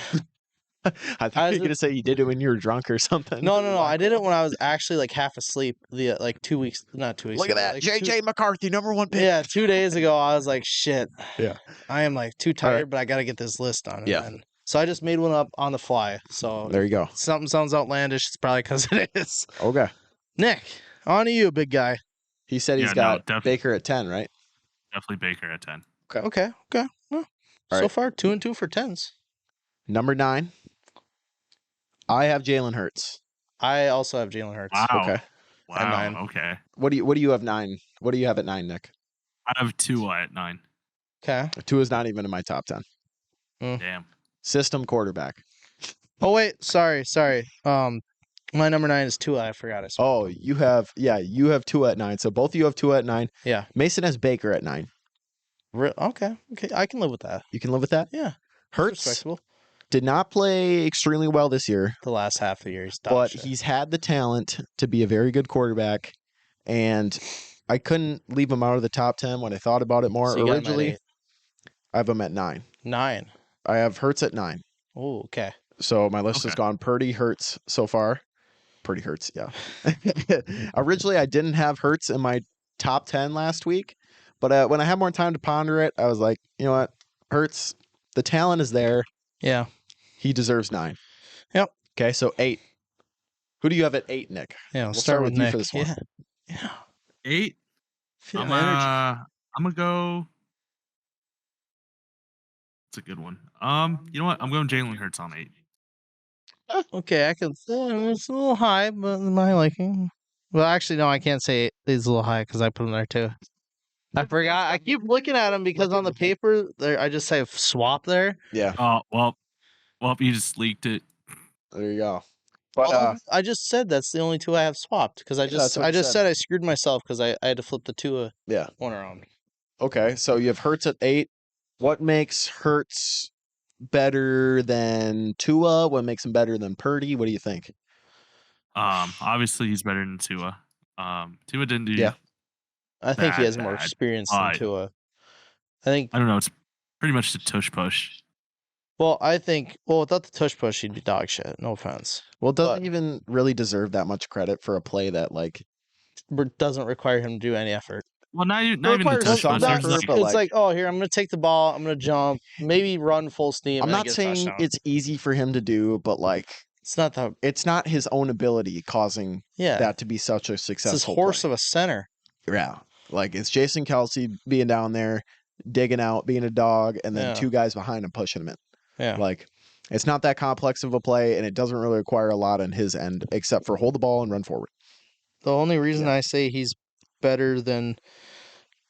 I thought you were going to say you did it when you were drunk or something. No. I did it when I was actually like half asleep. Like 2 weeks, not 2 weeks. Look at ago, that. like JJ McCarthy, number 1 pick. Yeah, 2 days ago, I was like, shit. Yeah. I am like too tired, right. but I got to get this list done. Yeah. And so I just made one up on the fly. So There you go. if something sounds outlandish, it's probably because it is. Okay. Nick, on to you, big guy. He said he's Yeah, no, got definitely. Baker at 10, right? Definitely Baker at 10. Okay. Well, All so right. far, 2 and 2 for 10s. Number 9, I have Jalen Hurts. I also have Jalen Hurts. Wow. Okay. Wow. 9. Okay. What do you have 9? What do you have at 9, Nick? I have Tua at 9. Okay. 2 is not even in my top 10. Damn. System quarterback. Oh wait, sorry. My number 9 is Tua. I forgot I swapped. Oh, you have Tua at 9. So both of you have Tua at 9. Yeah. Mason has Baker at 9. Okay. I can live with that. You can live with that? Yeah. Hurts Respectable. did not play extremely well this year. The last half of the year, but he's had the talent to be a very good quarterback, and I couldn't leave him out of the top 10 when I thought about it more. So Originally, I have him at 9. 9. I have Hurts at 9. Oh, okay. So my list has gone Purdy, Hurts so far. Purdy, Hurts, yeah. Originally, I didn't have Hurts in my top 10 last week, but when I had more time to ponder it, I was like, you know what? Hurts, the talent is there. Yeah. He deserves 9. Yep. Okay, so 8. Who do you have at 8, Nick? Yeah, we'll start with Nick. you for this one. Yeah. 8. Feel I'm gonna go. It's a good one. You know what? I'm going Jalen Hurts on 8. Okay, I can say it's a little high, but my liking. Well, actually, no, I can't say it's a little high because I put him there too. I forgot. I keep looking at him because on the paper there, I just say swap there. Yeah. Oh well, you just leaked it. There you go. But I just said that's the only 2 I have swapped because I just said I screwed myself because I had to flip the 2 one around. Okay, so you have Hurts at 8. What makes Hurts better than Tua? What makes him better than Purdy? What do you think? Obviously he's better than Tua. Tua didn't do. Yeah. I think he has more bad, experience than Tua. I don't know. It's pretty much the tush push. Well, without the tush push, he'd be dog shit. No offense. Well, doesn't even really deserve that much credit for a play that doesn't require him to do any effort. Well, not even the tush push. It's like, oh, here, I'm going to take the ball, I'm going to jump, maybe run full steam. I'm not saying it's easy for him to do, but it's not his own ability causing that to be such a successful. It's his horse of a center. Yeah, like it's Jason Kelsey being down there, digging out, being a dog, and then 2 guys behind him pushing him in. Yeah, like it's not that complex of a play, and it doesn't really require a lot on his end except for hold the ball and run forward. The only reason I say he's better than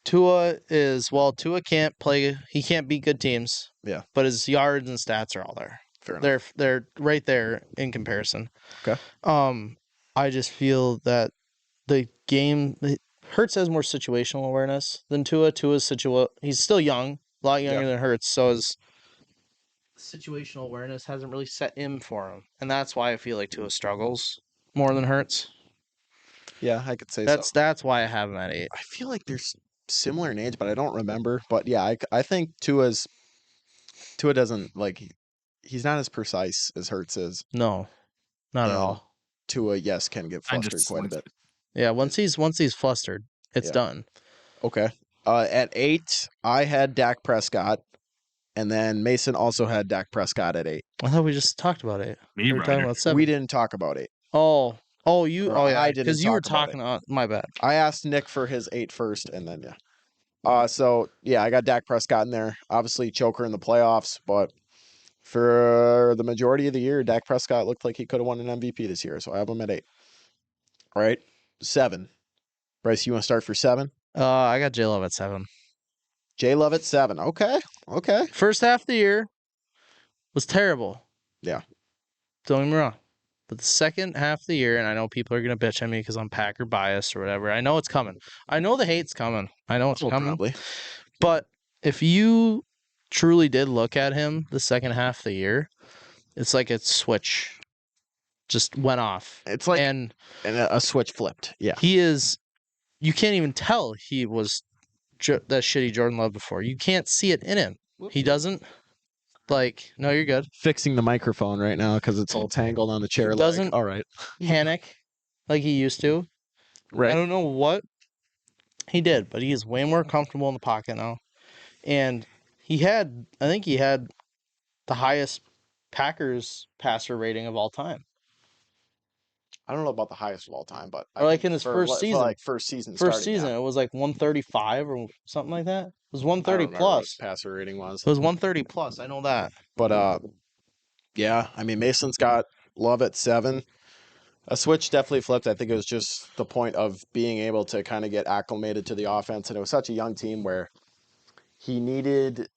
Tua is, Tua can't play. He can't beat good teams. Yeah, but his yards and stats are all there. Fair enough. They're right there in comparison. Okay. I just feel that the game Hurts has more situational awareness than Tua. He's still young, a lot younger than Hurts, so his situational awareness hasn't really set in for him, and that's why I feel like Tua struggles more than Hurts. Yeah, I could say that's why I have him at 8. I feel like they're similar in age, but I don't remember. But yeah, I think Tua doesn't he's not as precise as Hurts is. No, not at all. Tua, yes, can get flustered quite a bit. Yeah, once he's flustered, it's done. Okay. At 8, I had Dak Prescott, and then Mason also had Dak Prescott at 8. I thought we just talked about 8. We were talking about 7. We didn't talk about 8. I didn't. Because you were talking on my bad. I asked Nick for his 8 first, and then I got Dak Prescott in there. Obviously, choker in the playoffs, but for the majority of the year, Dak Prescott looked like he could have won an MVP this year, so I have him at 8. All right, 7. Bryce, you want to start for 7? I got J Love at 7. J Love at 7. Okay. First half of the year was terrible. Yeah. Don't get me wrong. But the second half of the year, and I know people are going to bitch at me because I'm Packer biased or whatever. I know it's coming. I know the hate's coming. I know it's coming. Probably. But if you truly did look at him the second half of the year, it's like a switch just went off. It's like and a switch flipped. Yeah. He is. You can't even tell he was that shitty Jordan Love before. You can't see it in him. He doesn't. No, you're good. Fixing the microphone right now because it's all tangled on the chair. He doesn't all right. Panic like he used to. Right. I don't know what he did, but he is way more comfortable in the pocket now. And I think he had the highest Packers passer rating of all time. I don't know about the highest of all time, but in his first season. First season, it was like 135 or something like that. It was 130 plus. What passer rating was. It was 130 plus. I know that. But yeah, I mean Mason's got Love at 7. A switch definitely flipped. I think it was just the point of being able to kind of get acclimated to the offense, and it was such a young team where he needed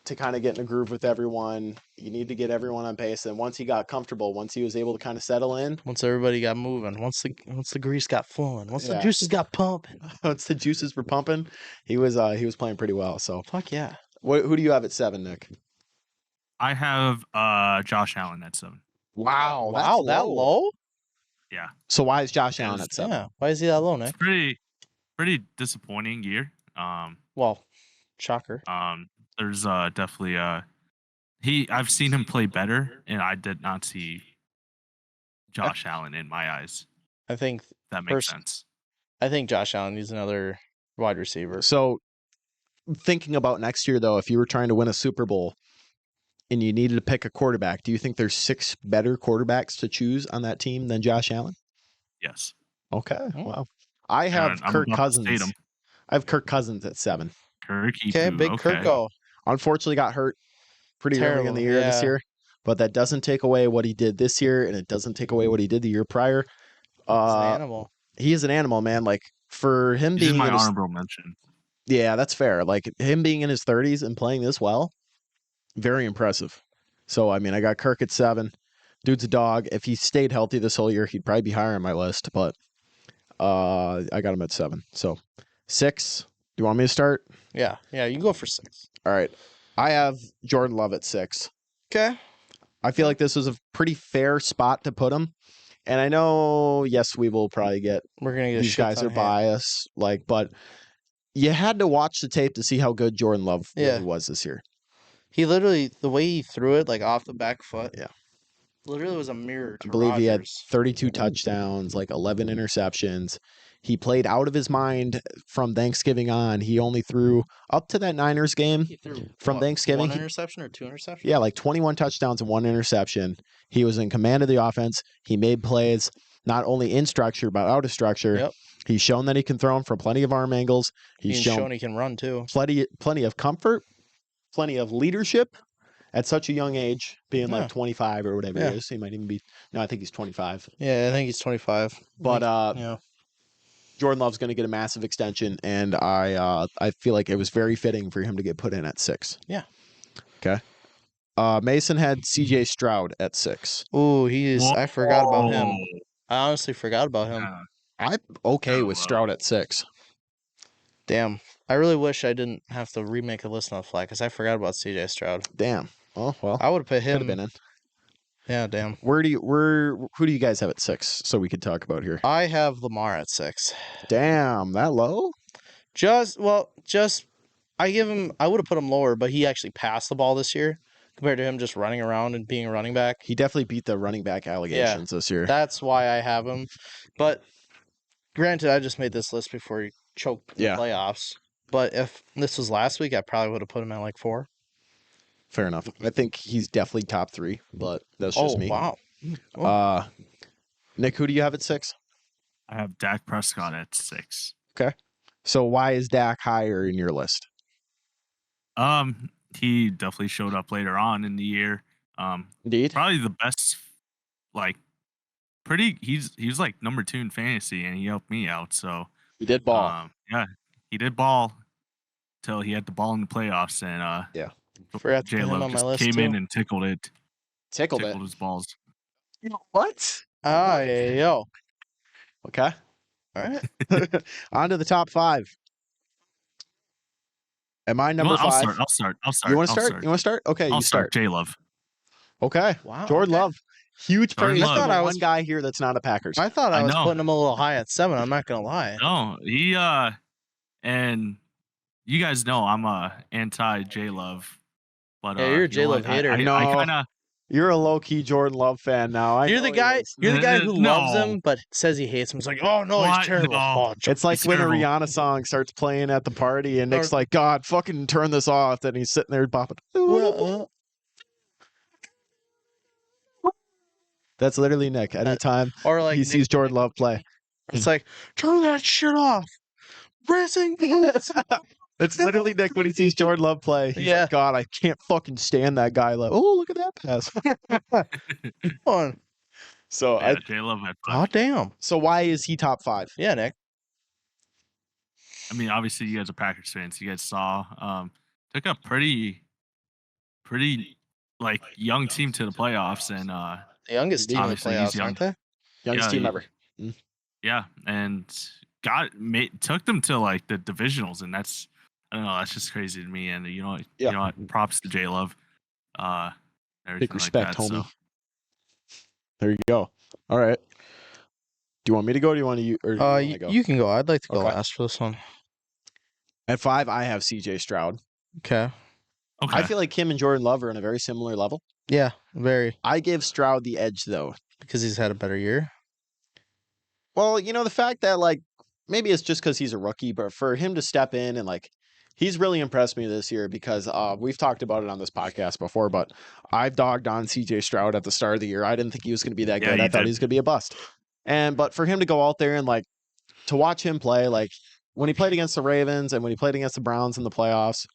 to kind of get in a groove with everyone. You need to get everyone on pace. And once he got comfortable, once he was able to kind of settle in, Once everybody got moving, once the grease got flowing, once the Yeah. juices got pumping. once the juices were pumping, he was playing pretty well. So Fuck yeah. who do you have at 7, Nick? I have Josh Allen at 7. Wow, Wow, that low? Yeah. So why is Josh Allen Yes. at 7? Yeah. Why is he that low, It's Nick? pretty disappointing year. Well, shocker. There's definitely I've seen him play better, and I did not see Josh Allen in my eyes. I think That makes sense. I think Josh Allen needs another wide receiver. So thinking about next year, though, if you were trying to win a Super Bowl and you needed to pick a quarterback, do you think there's 6 better quarterbacks to choose on that team than Josh Allen? Yes. Okay. Wow. I have Kirk Cousins. I have Kirk Cousins at 7. Okay, big Kirko. Unfortunately got hurt pretty early in the year this year, but that doesn't take away what he did this year, and it doesn't take away what he did the year prior. He's an animal. He is an animal, man. Like, for him He's being my honorable mention. Yeah, that's fair. Like, him being in his 30s and playing this well, very impressive. So, I mean, I got Kirk at 7. Dude's a dog. If he stayed healthy this whole year, he'd probably be higher on my list, but I got him at 7. So 6. Do you want me to start? Yeah, you can go for 6. All right. I have Jordan Love at 6. Okay. I feel like this was a pretty fair spot to put him. And I know, yes, we will probably get We're gonna get these guys are biased, but you had to watch the tape to see how good Jordan Love really was this year. He literally, the way he threw it, like off the back foot, Yeah, literally was a mirror to I believe Rodgers. he had 32 touchdowns, like 11 interceptions. He played out of his mind from Thanksgiving on. He only threw up to that Niners game from Thanksgiving. 1 interception or 2 interceptions? Yeah, like 21 touchdowns and 1 interception. He was in command of the offense. He made plays not only in structure but out of structure. Yep. He's shown that he can throw them from plenty of arm angles. He's shown he can run too. Plenty of comfort, plenty of leadership at such a young age, being like 25 or whatever he is. He might even be. No, I think he's 25. Yeah, I think he's 25. But Jordan Love's going to get a massive extension, and I feel like it was very fitting for him to get put in at 6. Yeah. Okay. Mason had C.J. Stroud at 6. Ooh, I forgot about him. I honestly forgot about him. I'm okay with Stroud at 6. Damn. I really wish I didn't have to remake a list on the fly because I forgot about C.J. Stroud. Damn. Oh well. I would have put him. Could have been in. Yeah, damn. Who do you guys have at 6? So we could talk about here. I have Lamar at 6. Damn, that low? I would have put him lower, but he actually passed the ball this year compared to him just running around and being a running back. He definitely beat the running back allegations this year. That's why I have him. But granted, I just made this list before he choked the playoffs. But if this was last week, I probably would have put him at like 4. Fair enough. I think he's definitely top 3, but that's just me. Oh, wow. Nick, who do you have at 6? I have Dak Prescott at 6. Okay. So why is Dak higher in your list? He definitely showed up later on in the year. Indeed. Probably the best, he's like number 2 in fantasy, and he helped me out. So he did ball. Yeah, he did ball till he had the ball in the playoffs, and J-Lo just came in and tickled it. Tickled his balls. You know what? Yo. Okay. All right. On to the top 5. Am I number 5? I'll start. You want to start? You want to start? Okay, I'll you start. J-Love. Okay. Wow. Jordan Love. Huge praise. Love. I thought I was one guy here that's not a Packers. I thought I was putting him a little high at 7. I'm not going to lie. No, he and you guys know I'm a anti J-Love. But you're a J-Love hater. I know. You're a low-key Jordan Love fan now. You're the guy who loves him but says he hates him. It's like, oh no, he's terrible. No. Oh, it's like when a Rihanna song starts playing at the party and Nick's like, God, fucking turn this off. Then he's sitting there bopping. That's literally Nick. Anytime he sees Jordan Love play. It's like, turn that shit off. Racing. It's literally Nick when he sees Jordan Love play. He's like, God, I can't fucking stand that guy. Like, oh, look at that pass. Come on. So J-Love at 5. Oh, damn. So why is he top 5? Yeah, Nick. I mean, obviously, you guys are Packers fans. You guys saw took a pretty pretty like young team to the playoffs, and The youngest team in the Obviously, he's playoffs, aren't young. they? Youngest Yeah, team he- ever. yeah, and took them to like the divisionals, and that's I don't know, that's just crazy to me. And you know what? Props to J Love, everything Big respect, like that. homie. So. There you go. All right. Do you want me to go? Or do you want to? Or do you want to go? You can go. I'd like to go Okay. last for this one. At 5, I have CJ Stroud. Okay. Okay. I feel like him and Jordan Love are on a very similar level. Yeah, very. I give Stroud the edge, though. Because he's had a better year. Well, the fact that, like, maybe it's just because he's a rookie, but for him to step in and, like, he's really impressed me this year because we've talked about it on this podcast before, but I've dogged on CJ Stroud at the start of the year. I didn't think he was going to be that Yeah, good. you I thought did. he was going to be a bust. But for him to go out there and, like, to watch him play, like, when he played against the Ravens and when he played against the Browns in the playoffs,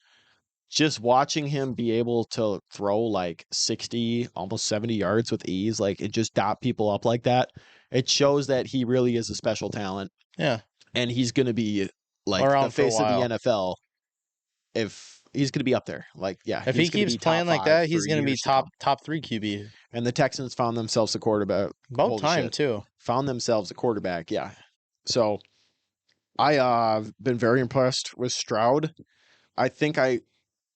just watching him be able to throw like 60, almost 70 yards with ease, like it just dot people up like that. It shows that he really is a special talent. Yeah. And he's going to be like Around the for a face of while. the NFL. If he's going to be up there, like, yeah. If he he's gonna keeps be top playing like 5 that, he's for going to be years come. top 3 QB. And the Texans found themselves a quarterback. About Holy time, shit. too. Found themselves a quarterback, yeah. So I've been very impressed with Stroud. I think I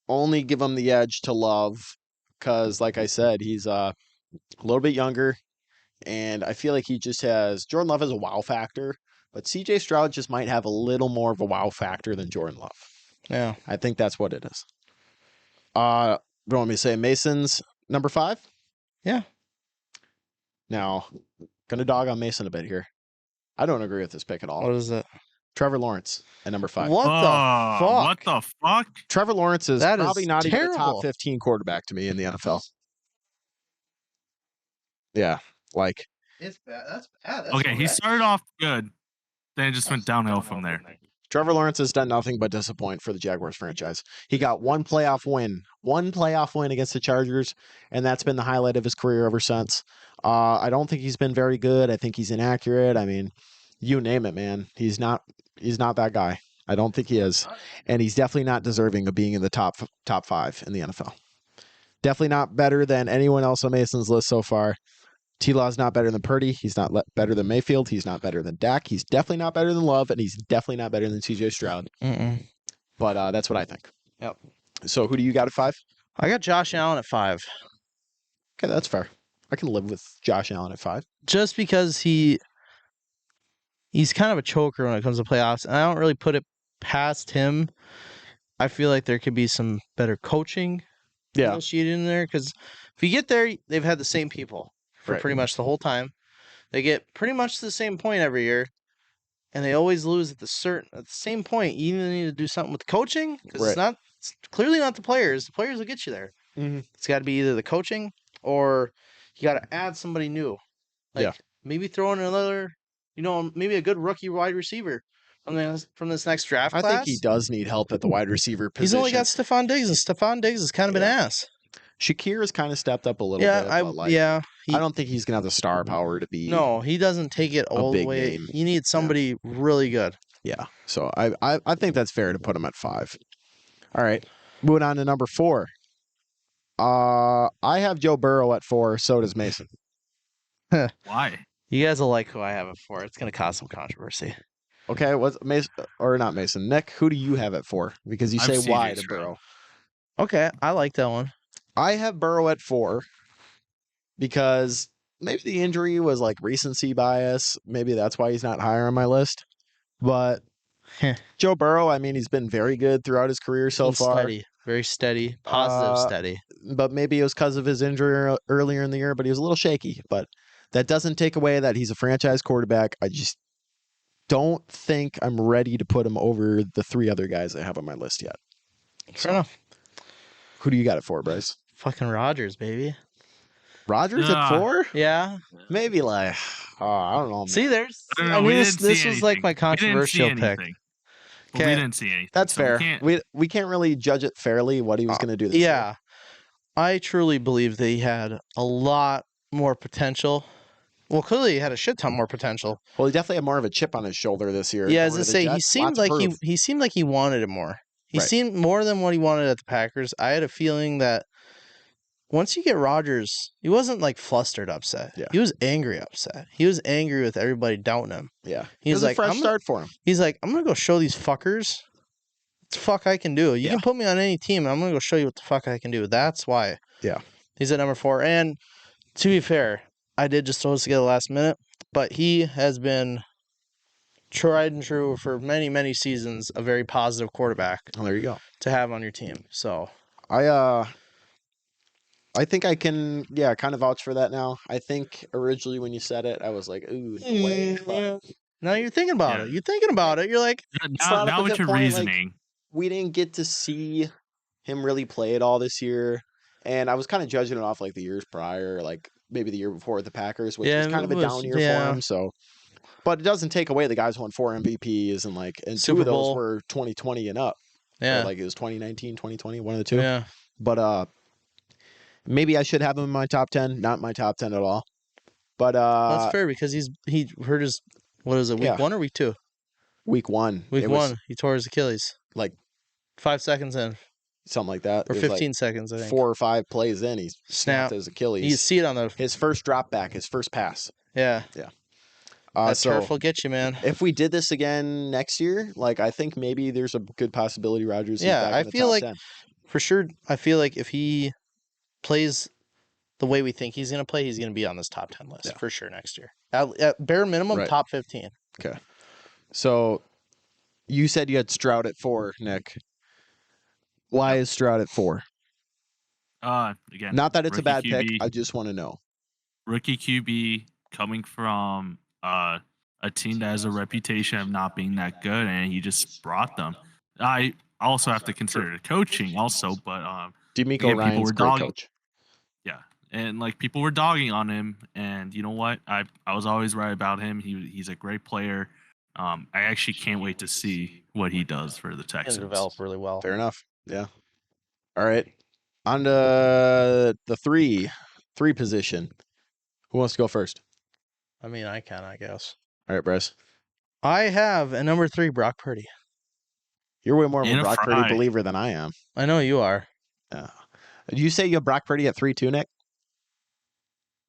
only give him the edge to Love because, like I said, he's a little bit younger, and I feel like he just has Jordan Love has a wow factor, but CJ Stroud just might have a little more of a wow factor than Jordan Love. Yeah. I think that's what it is. You want me to say Mason's number 5? Yeah. Now, gonna dog on Mason a bit here. I don't agree with this pick at all. What is it? Trevor Lawrence at number 5. What the fuck? What the fuck? Trevor Lawrence is That is probably not even a top terrible. 15 quarterback to me in the NFL. Yeah, like It's bad. That's bad. Okay, he started off good, then it just went downhill from there. Trevor Lawrence has done nothing but disappoint for the Jaguars franchise. He got one playoff win against the Chargers, and that's been the highlight of his career ever since. I don't think he's been very good. I think he's inaccurate. I mean, you name it, man. He's not that guy. I don't think he is. And he's definitely not deserving of being in the top 5 in the NFL. Definitely not better than anyone else on Mason's list so far. T-Law's not better than Purdy. He's not better than Mayfield. He's not better than Dak. He's definitely not better than Love, and he's definitely not better than CJ Stroud. But that's what I think. Yep. So who do you got at 5? I got Josh Allen at 5. Okay, that's fair. I can live with Josh Allen at 5. Just because he's kind of a choker when it comes to playoffs, and I don't really put it past him. I feel like there could be some better coaching initiated in there, because if you get there, they've had the same people for Right. pretty much the whole time. They get pretty much the same point every year, and they always lose at the same point. You either need to do something with the coaching, because it's clearly not the players. The players will get you there. Mm-hmm. It's got to be either the coaching or you got to add somebody new. Maybe throw in another, maybe a good rookie wide receiver from this next draft class. I think he does need help at the wide receiver position. He's only got Stephon Diggs, and Stephon Diggs is kind of an ass. Shakir has kind of stepped up a little bit. I don't think he's going to have the star power to be. No, he doesn't take it all the big way. name. You need somebody really good. Yeah. So I think that's fair to put him at 5. All right. Moving on to number 4. I have Joe Burrow at 4. So does Mason. Why? You guys will like who I have it for. It's going to cause some controversy. Okay. What's Mason or not Mason? Nick, who do you have it for? Because you I have say why CJ to Stroud. Burrow. Okay, I like that one. I have Burrow at 4 because maybe the injury was like recency bias. Maybe that's why he's not higher on my list. But Joe Burrow, I mean, he's been very good throughout his career so far. Steady, very steady, positive, steady. But maybe it was because of his injury earlier in the year, but he was a little shaky. But that doesn't take away that he's a franchise quarterback. I just don't think I'm ready to put him over the 3 other guys I have on my list yet. Fair enough. Who do you got it for, Bryce? Fucking Rodgers, baby. Rodgers at 4? Yeah. Maybe like, I don't know. Man. See, there's. I don't know. I we mean, didn't this see was like my anything. controversial We didn't see pick. anything. But we didn't see anything. That's so fair. We can't really judge it fairly what he was going to do this year. Yeah. I truly believe that he had a lot more potential. Well, clearly he had a shit ton more potential. Well, he definitely had more of a chip on his shoulder this year. Yeah, as over I the say, he Jets. seemed Lots like to prove. he wanted it more. He Right. seemed more than what he wanted at the Packers. I had a feeling that once you get Rodgers, he wasn't like flustered upset. Yeah. He was angry upset. He was angry with everybody doubting him. Yeah. He's It was like, a fresh start for him. He's like, I'm gonna go show these fuckers what the fuck I can do. You Yeah. can put me on any team. I'm gonna go show you what the fuck I can do. That's why. Yeah. He's at number 4. And to be fair, I did just throw this together last minute, but he has been tried and true for many, many seasons, a very positive quarterback Oh, there you go. to have on your team. So I think I can, kind of vouch for that now. I think originally when you said it, I was like, ooh, no way. But now you're thinking about Yeah. it. You're thinking about it. You're like, Now with your reasoning. We didn't get to see him really play it all this year. And I was kind of judging it off like the years prior, like maybe the year before with the Packers, which was kind of a down year for him. So, but it doesn't take away the guys won 4 MVPs and and Super 2 of those Bowl. were 2020 and up. yeah, Or like it was 2019, 2020, one of the 2. yeah. But maybe I should have him in my top 10, not my top 10 at all. But That's fair because he hurt his, what is it, week 1 or week 2? week 1. Week it 1, was he tore his Achilles. like 5 seconds in, something like that. or It was 15 seconds, I think. 4 or 5 plays in, he snapped Snap. his Achilles. You see it on the, His first drop back, his first pass. yeah. That So turf will get you, man. if we did this again next year, I think maybe there's a good possibility Rodgers is Yeah, back I in the feel top like 10. for sure. I feel like if he plays the way we think he's going to play, he's going to be on this top 10 list for sure next year. At bare minimum, Right. top 15. Okay. So you said you had Stroud at 4, Nick. Why is Stroud at 4? Again, Not that it's a bad rookie pick. QB. I just want to know. Rookie QB coming from a team that has a reputation of not being that good, and he just brought them. I also have to consider the coaching also, but D'Amico again, Ryan's were great dogging. coach. Yeah, and people were dogging on him, and you know what? I was always right about him. He's a great player. I actually can't wait to see what he does for the He's going Texans. to develop really well. Fair enough. Yeah. All right. On to the three position. Who wants to go first? I mean, I can, I guess. All right, Bryce. I have a number 3, Brock Purdy. You're way more of And a a Brock Purdy Fry. believer than I am. I know you are. Did you say you have Brock Purdy at 3 too, Nick?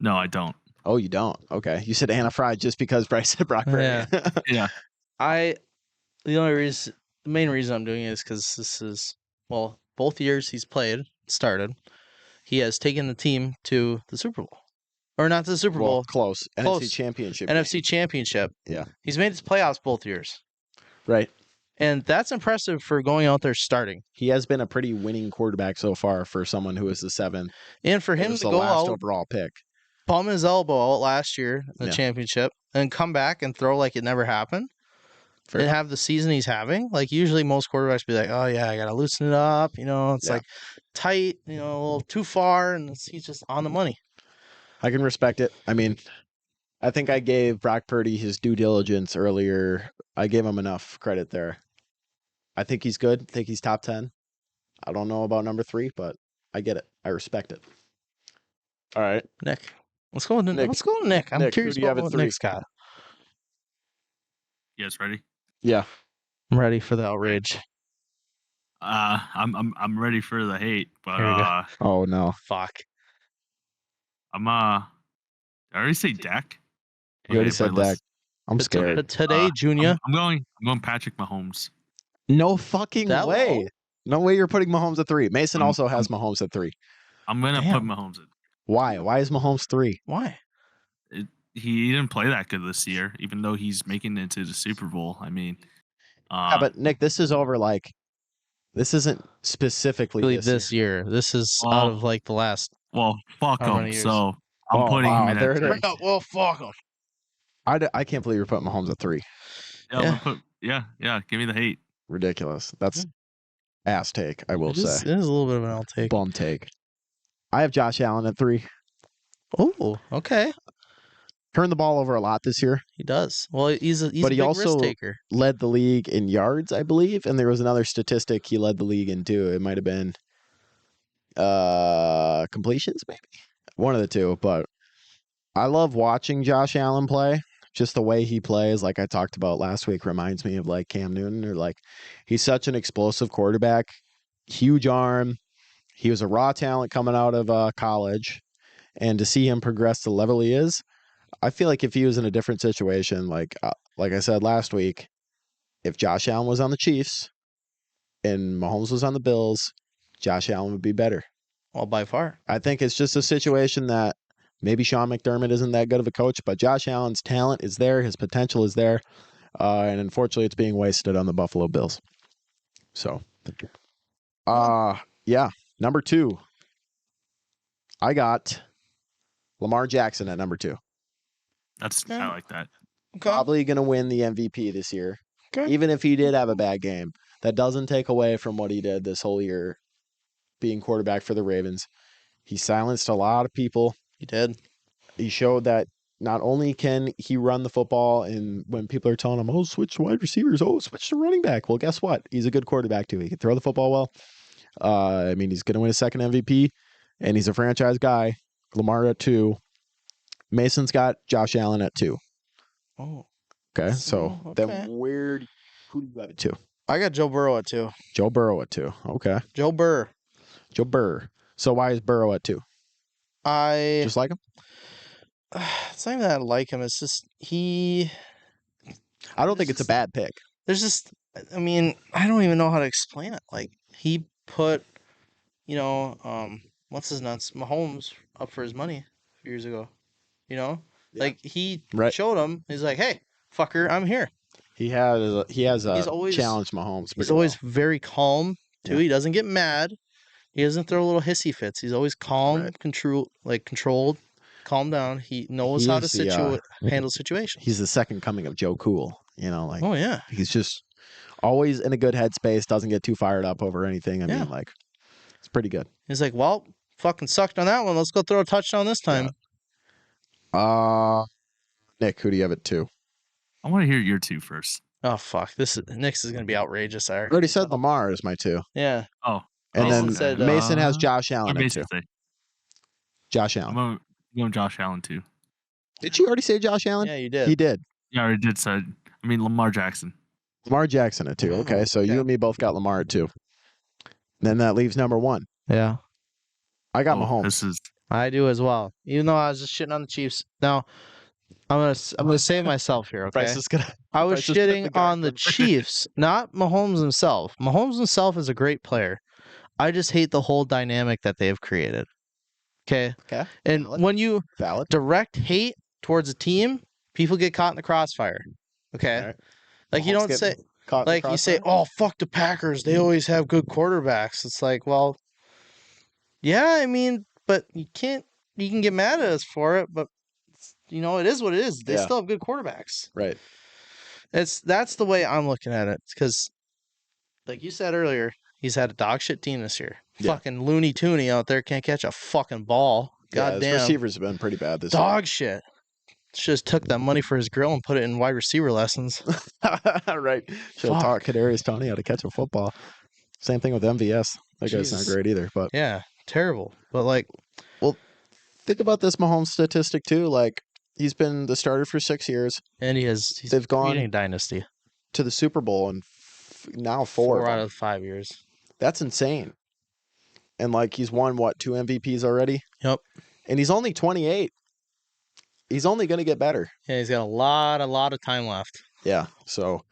No, I don't. Oh, you don't? Okay. You said Anna Fry just because Bryce said Brock Purdy. Yeah. Yeah, The main reason I'm doing it is because this is, well, both years he's started, he has taken the team to the Super Bowl. Or not to the Super Well, Bowl, close. Close. NFC Championship. NFC Championship. Yeah. He's made his playoffs both years. Right. And that's impressive for going out there starting. He has been a pretty winning quarterback so far for someone who is the 7th. And for It him was to the go last out, overall pick. bum his elbow out last year in the Yeah. championship, and come back and throw like it never happened, Fair and enough. have the season he's having. Like usually most quarterbacks be like, oh yeah, I got to loosen it up. It's Yeah. like tight, a little too far, and he's just on the money. I can respect it. I mean, I think I gave Brock Purdy his due diligence earlier. I gave him enough credit there. I think he's good. I think he's top 10. I don't know about number 3, but I get it. I respect it. All right. Nick. Let's go with Nick. Let's go with Nick. I'm Nick, curious who do you have about at what 3? Nick's got. you guys ready? Yeah. I'm ready for the outrage. I'm ready for the hate, but Here we go. Oh, no. Fuck. I'm I already say Dak. You already Okay, said but Dak. let's- I'm scared. Today, Junior. I'm going Patrick Mahomes. No fucking That way. low? No way you're putting Mahomes at 3. Mason I'm- also has Mahomes at 3. I'm gonna Damn. put Mahomes in. Why? Why is Mahomes 3? Why? He didn't play that good this year, even though he's making it to the Super Bowl. I mean, Yeah, but Nick, this is over this isn't specifically Really, this this year. This is out Well, of like the last. well, fuck How him. many years? So I'm Oh, putting wow, him in there at it three. is. Well, fuck him. I can't believe you're putting Mahomes at 3. Yeah, I'm gonna put, yeah. Give me the hate. Ridiculous. That's ass take, I will It is say. a little bit of an outtake. Bum take. I have Josh Allen at 3. Oh, okay. Turned the ball over a lot this year. He does. Well, he's a But he big also- risk taker. Led the league in yards, I believe. And there was another statistic he led the league in too. It might have been completions, maybe. One of the two. But I love watching Josh Allen play. Just the way he plays, like I talked about last week, reminds me of like Cam Newton, or he's such an explosive quarterback. Huge arm. he was a raw talent coming out of college, and to see him progress to the level he is, I feel like if he was in a different situation, like I said last week, if Josh Allen was on the Chiefs and Mahomes was on the Bills, Josh Allen would be better. Well, by far. I think it's just a situation that maybe Sean McDermott isn't that good of a coach, but Josh Allen's talent is there, his potential is there, and unfortunately, it's being wasted on the Buffalo Bills. So, yeah, number 2, I got Lamar Jackson at number 2. I like that. Okay. Probably going to win the MVP this year. Okay. Even if he did have a bad game, that doesn't take away from what he did this whole year being quarterback for the Ravens. He silenced a lot of people. He did. He showed that not only can he run the football, and when people are telling him, oh, switch to wide receivers, oh, switch to running back. Well, guess what? He's a good quarterback too. He can throw the football well. I mean, he's going to win a second MVP, and he's a franchise guy. Lamar at 2. Mason's got Josh Allen at 2. Oh. Okay, so okay. then who do you have at 2? I got Joe Burrow at 2. Joe Burrow at 2. Okay. Joe Burr. Joe Burr. So why is Burrow at 2? Just like him? It's not even that I like him. It's just I don't think it's a bad pick. There's just, I mean, I don't even know how to explain it. Like, he put, what's his nuts? Mahomes up for his money a few years ago. Yeah. Like, he Right. showed him. He's like, hey, fucker, I'm here. He has He's always challenged Mahomes. He's always very calm, too. Yeah. He doesn't get mad. He doesn't throw little hissy fits. He's always calm, Right. controlled, calm down. He knows how to handle situations. He's the second coming of Joe Cool. Oh, yeah. He's just always in a good headspace, doesn't get too fired up over anything. I mean, like, it's pretty good. He's like, well, fucking sucked on that one. Let's go throw a touchdown this time. Yeah. Nick, who do you have at 2? I want to hear your 2 first. Oh, fuck. Nick's is going to be outrageous. I already said Lamar is my 2. Yeah. Oh. And Mason then said, Mason has Josh What Allen did at Mason 2. say? Josh I'm Allen. going Josh Allen too. Did you already say Josh Allen? Yeah, you did. He did. Yeah, I already did say. I mean, Lamar Jackson. Lamar Jackson at 2. Okay, so you and me both got Lamar at 2. Then that leaves number 1. Yeah. I got Mahomes. This is I do as well. Even though I was just shitting on the Chiefs. Now, I'm gonna save myself here, okay? Bryce is gonna. I was Bryce is putting shitting the on the guard- Chiefs, not Mahomes himself. Mahomes himself is a great player. I just hate the whole dynamic that they have created. Okay? Okay. And Valid. when you Valid. direct hate towards a team, people get caught in the crossfire. Okay? All right. Like, you Mahomes don't getting say, caught in the like, you say, crossfire? oh, fuck the Packers. They always have good quarterbacks. It's like, well, yeah, I mean, but you can get mad at us for it, but, it is what it is. They Yeah. still have good quarterbacks. Right. That's the way I'm looking at it. Because, like you said earlier, he's had a dog shit team this year. Yeah. Fucking Looney Tooney out there can't catch a fucking ball. Yeah, his Goddamn. receivers have been pretty bad this Dog shit. Just took that money for his grill and put it in wide receiver lessons. year. Right. Should have taught Kadarius Toney how to catch a football. Same thing with MVS. That guy's not Jesus. great either. But Yeah, terrible. But like, think about this Mahomes statistic too. Like, he's been the starter for 6 years. and he's They've gone leading dynasty to the Super Bowl in now 4 of out them. of 5 years. That's insane. And like, he's won what, 2 MVPs already? Yep. And he's only 28. He's only going to get better. Yeah, he's got a lot of time left. Yeah. So,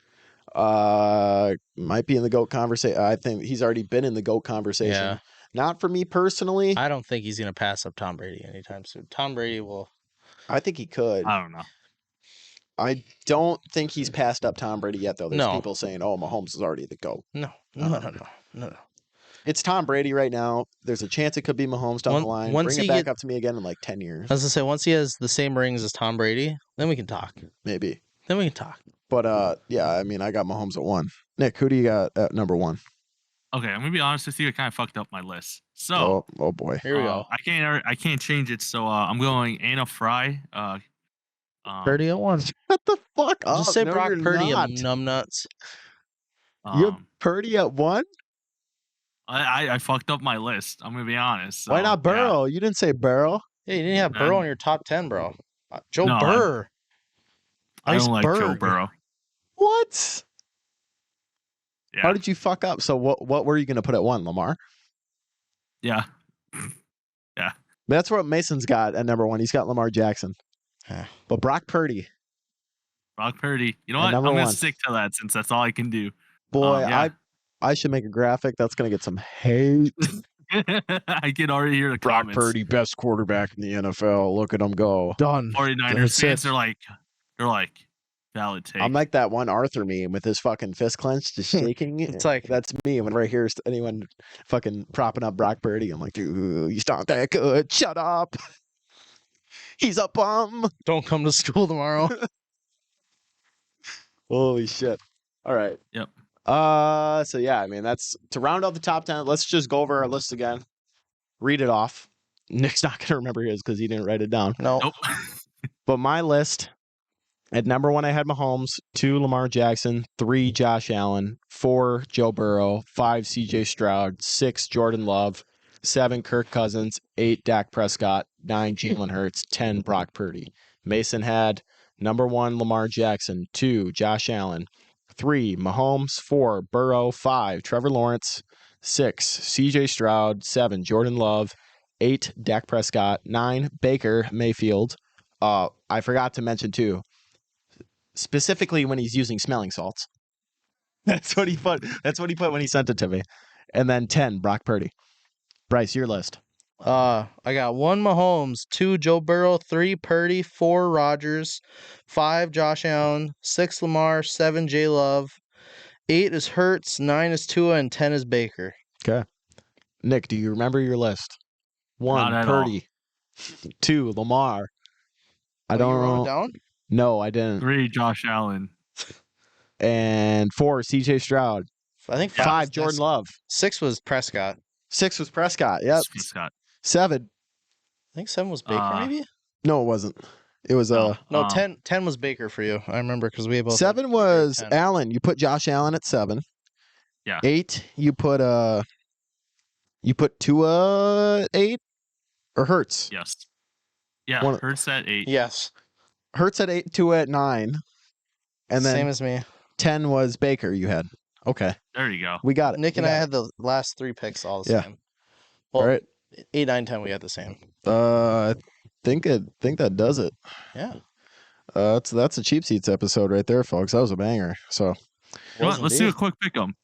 might be in the GOAT conversation. I think he's already been in the GOAT conversation. Yeah. Not for me personally. I don't think he's gonna pass up Tom Brady anytime soon. Tom Brady will. I think he could. I don't know. I don't think he's passed up Tom Brady yet, though. There's No. people saying, "Oh, Mahomes is already the GOAT." No. It's Tom Brady right now. There's a chance it could be Mahomes down the line. Once Bring he it back get- up to me again in like 10 years, I was gonna say, once he has the same rings as Tom Brady, then we can talk. maybe. Then we can talk. But yeah, I mean, I got Mahomes at 1. Nick, who do you got at number 1? Okay, I'm gonna be honest with you. I kind of fucked up my list. So Oh boy. Here we go. I can't change it. So I'm going FREY. Purdy at 1. Shut the fuck up. Just say No, Brock you're Purdy, not. you numbnuts. You have Purdy at 1? I fucked up my list. I'm gonna be honest. So, Why not yeah. Burrow? You didn't say Burrow. Hey, you didn't have Burrow in your top 10, bro. Joe No, Burr. I don't like Joe Iceberg. Burrow. What? Yeah. How did you fuck up? So what were you going to put at 1, Lamar? Yeah. That's what Mason's got at number 1. He's got Lamar Jackson. But Brock Purdy. Brock Purdy. You know at what? I'm number going 1. to stick to that since that's all I can do. Boy, Yeah. I should make a graphic. That's going to get some hate. I can already hear the Brock comments. Purdy, best quarterback in the NFL. Look at him go. Done. 49ers That's fans, it. they're like, valid take. I'm like that one Arthur meme with his fucking fist clenched, just shaking. It's like- that's me. Whenever I hear anyone fucking propping up Brock Purdy, I'm like, dude, he's not that good. Shut up. He's a bum. Don't come to school tomorrow. Holy shit. All right. Yep. So yeah, I mean, that's to round out the top 10. Let's just go over our list again. Read it off. Nick's not going to remember his because he didn't write it down. No. Nope. But my list, at number 1, I had Mahomes, 2, Lamar Jackson, 3, Josh Allen, 4, Joe Burrow, 5, CJ Stroud, 6, Jordan Love, 7, Kirk Cousins, 8, Dak Prescott, 9, Jalen Hurts, 10, Brock Purdy. Mason had number 1, Lamar Jackson, 2, Josh Allen, 3, Mahomes, 4, Burrow, 5, Trevor Lawrence, 6, CJ Stroud, 7, Jordan Love, 8, Dak Prescott, 9, Baker Mayfield. I forgot to mention too, specifically when he's using smelling salts. That's what he put. That's what he put when he sent it to me. And then 10, Brock Purdy. Bryce, your list. I got 1 Mahomes, 2 Joe Burrow, 3 Purdy, 4 Rodgers, 5 Josh Allen, 6 Lamar, 7 J Love, 8 is Hurts, 9 is Tua, and 10 is Baker. Okay. Nick, do you remember your list? 1, Not at Purdy. 2, Lamar. I don't You wrote know. it down? No, I didn't. 3, Josh Allen. And 4, CJ Stroud. I think 5, Jordan Love. 6 was Prescott. 6 was Prescott. Yep. Scott. 7. I think 7 was Baker, maybe? No, it wasn't. It was No, 10 was Baker for you. I remember because we both 7 was Allen. You put Josh Allen at 7. Yeah. 8, you put Tua at 8 or Hurts? Yes. Yeah, Hurts at 8. Yes. Hurts at 8, Tua at 9. And then Same as me. 10 was Baker you had. Okay. There you go. We got it. Nick We and I got it. had the last 3 picks all the Yeah. same. Well, All right. 8, 9, 10 we had the same. I think that does it. Yeah. That's a Cheap Seats episode right there, folks. That was a banger. So You know what? Let's do a quick pick 'em.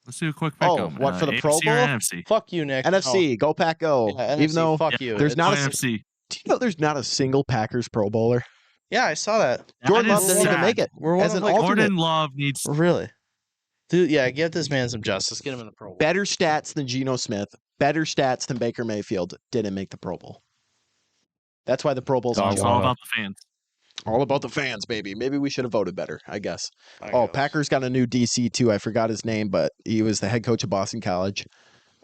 Let's do a quick pick 'em. What, for the Pro AFC or Bowl? NFC? Fuck you, Nick. NFC, go Pack Go. No. Yeah, Even NFC, though fuck you. there's not Go a NFC. do you know there's not a single Packers Pro Bowler? Yeah, I saw that. Jordan That Love is didn't even sad. make it. We're one As of an like alternate. Jordan Love needs. Really? Dude, yeah, give this man some justice. Get him in the Pro Bowl. Better stats than Geno Smith, better stats than Baker Mayfield, didn't make the Pro Bowl. That's why the Pro Bowl's It's all about the fans. all about the fans, baby. Maybe we should have voted better, I guess. I Oh, guess. Packers got a new DC too. I forgot his name, but he was the head coach of Boston College.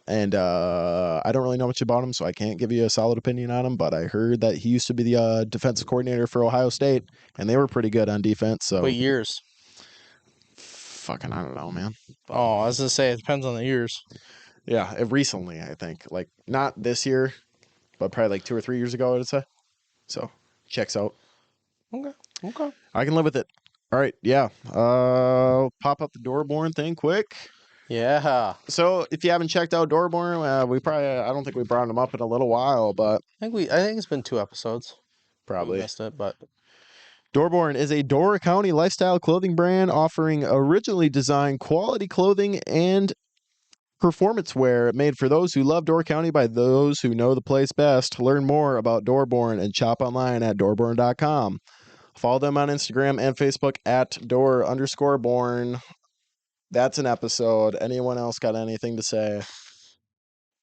And I don't really know much about him, so I can't give you a solid opinion on him. But I heard that he used to be the defensive coordinator for Ohio State, and they were pretty good on defense. So What years? fucking, I don't know, man. Oh, I was gonna say it depends on the years. Yeah, recently, I think. Like, not this year, but probably like 2 or 3 years ago, I would say. So, checks out. Okay. I can live with it. All right, yeah. Pop up the Doorborn thing quick. Yeah. So, if you haven't checked out Doorborn, I don't think we brought them up in a little while, but I think it's been 2 episodes. We probably. missed it, but Doorborn is a Door County lifestyle clothing brand offering originally designed quality clothing and performance wear made for those who love Door County by those who know the place best. Learn more about Doorborn and shop online at doorborn.com. Follow them on Instagram and Facebook at door_born. That's an episode. Anyone else got anything to say?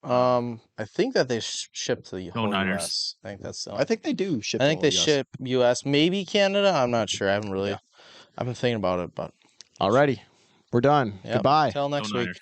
I think that they ship to the Go whole Niners. US. I think that's. I think they do ship. I think to they all US. ship US, maybe Canada. I'm not sure. I haven't really. Yeah. I've been thinking about it, but Alrighty, we're done. yeah. Goodbye. Till next Go week. Niners.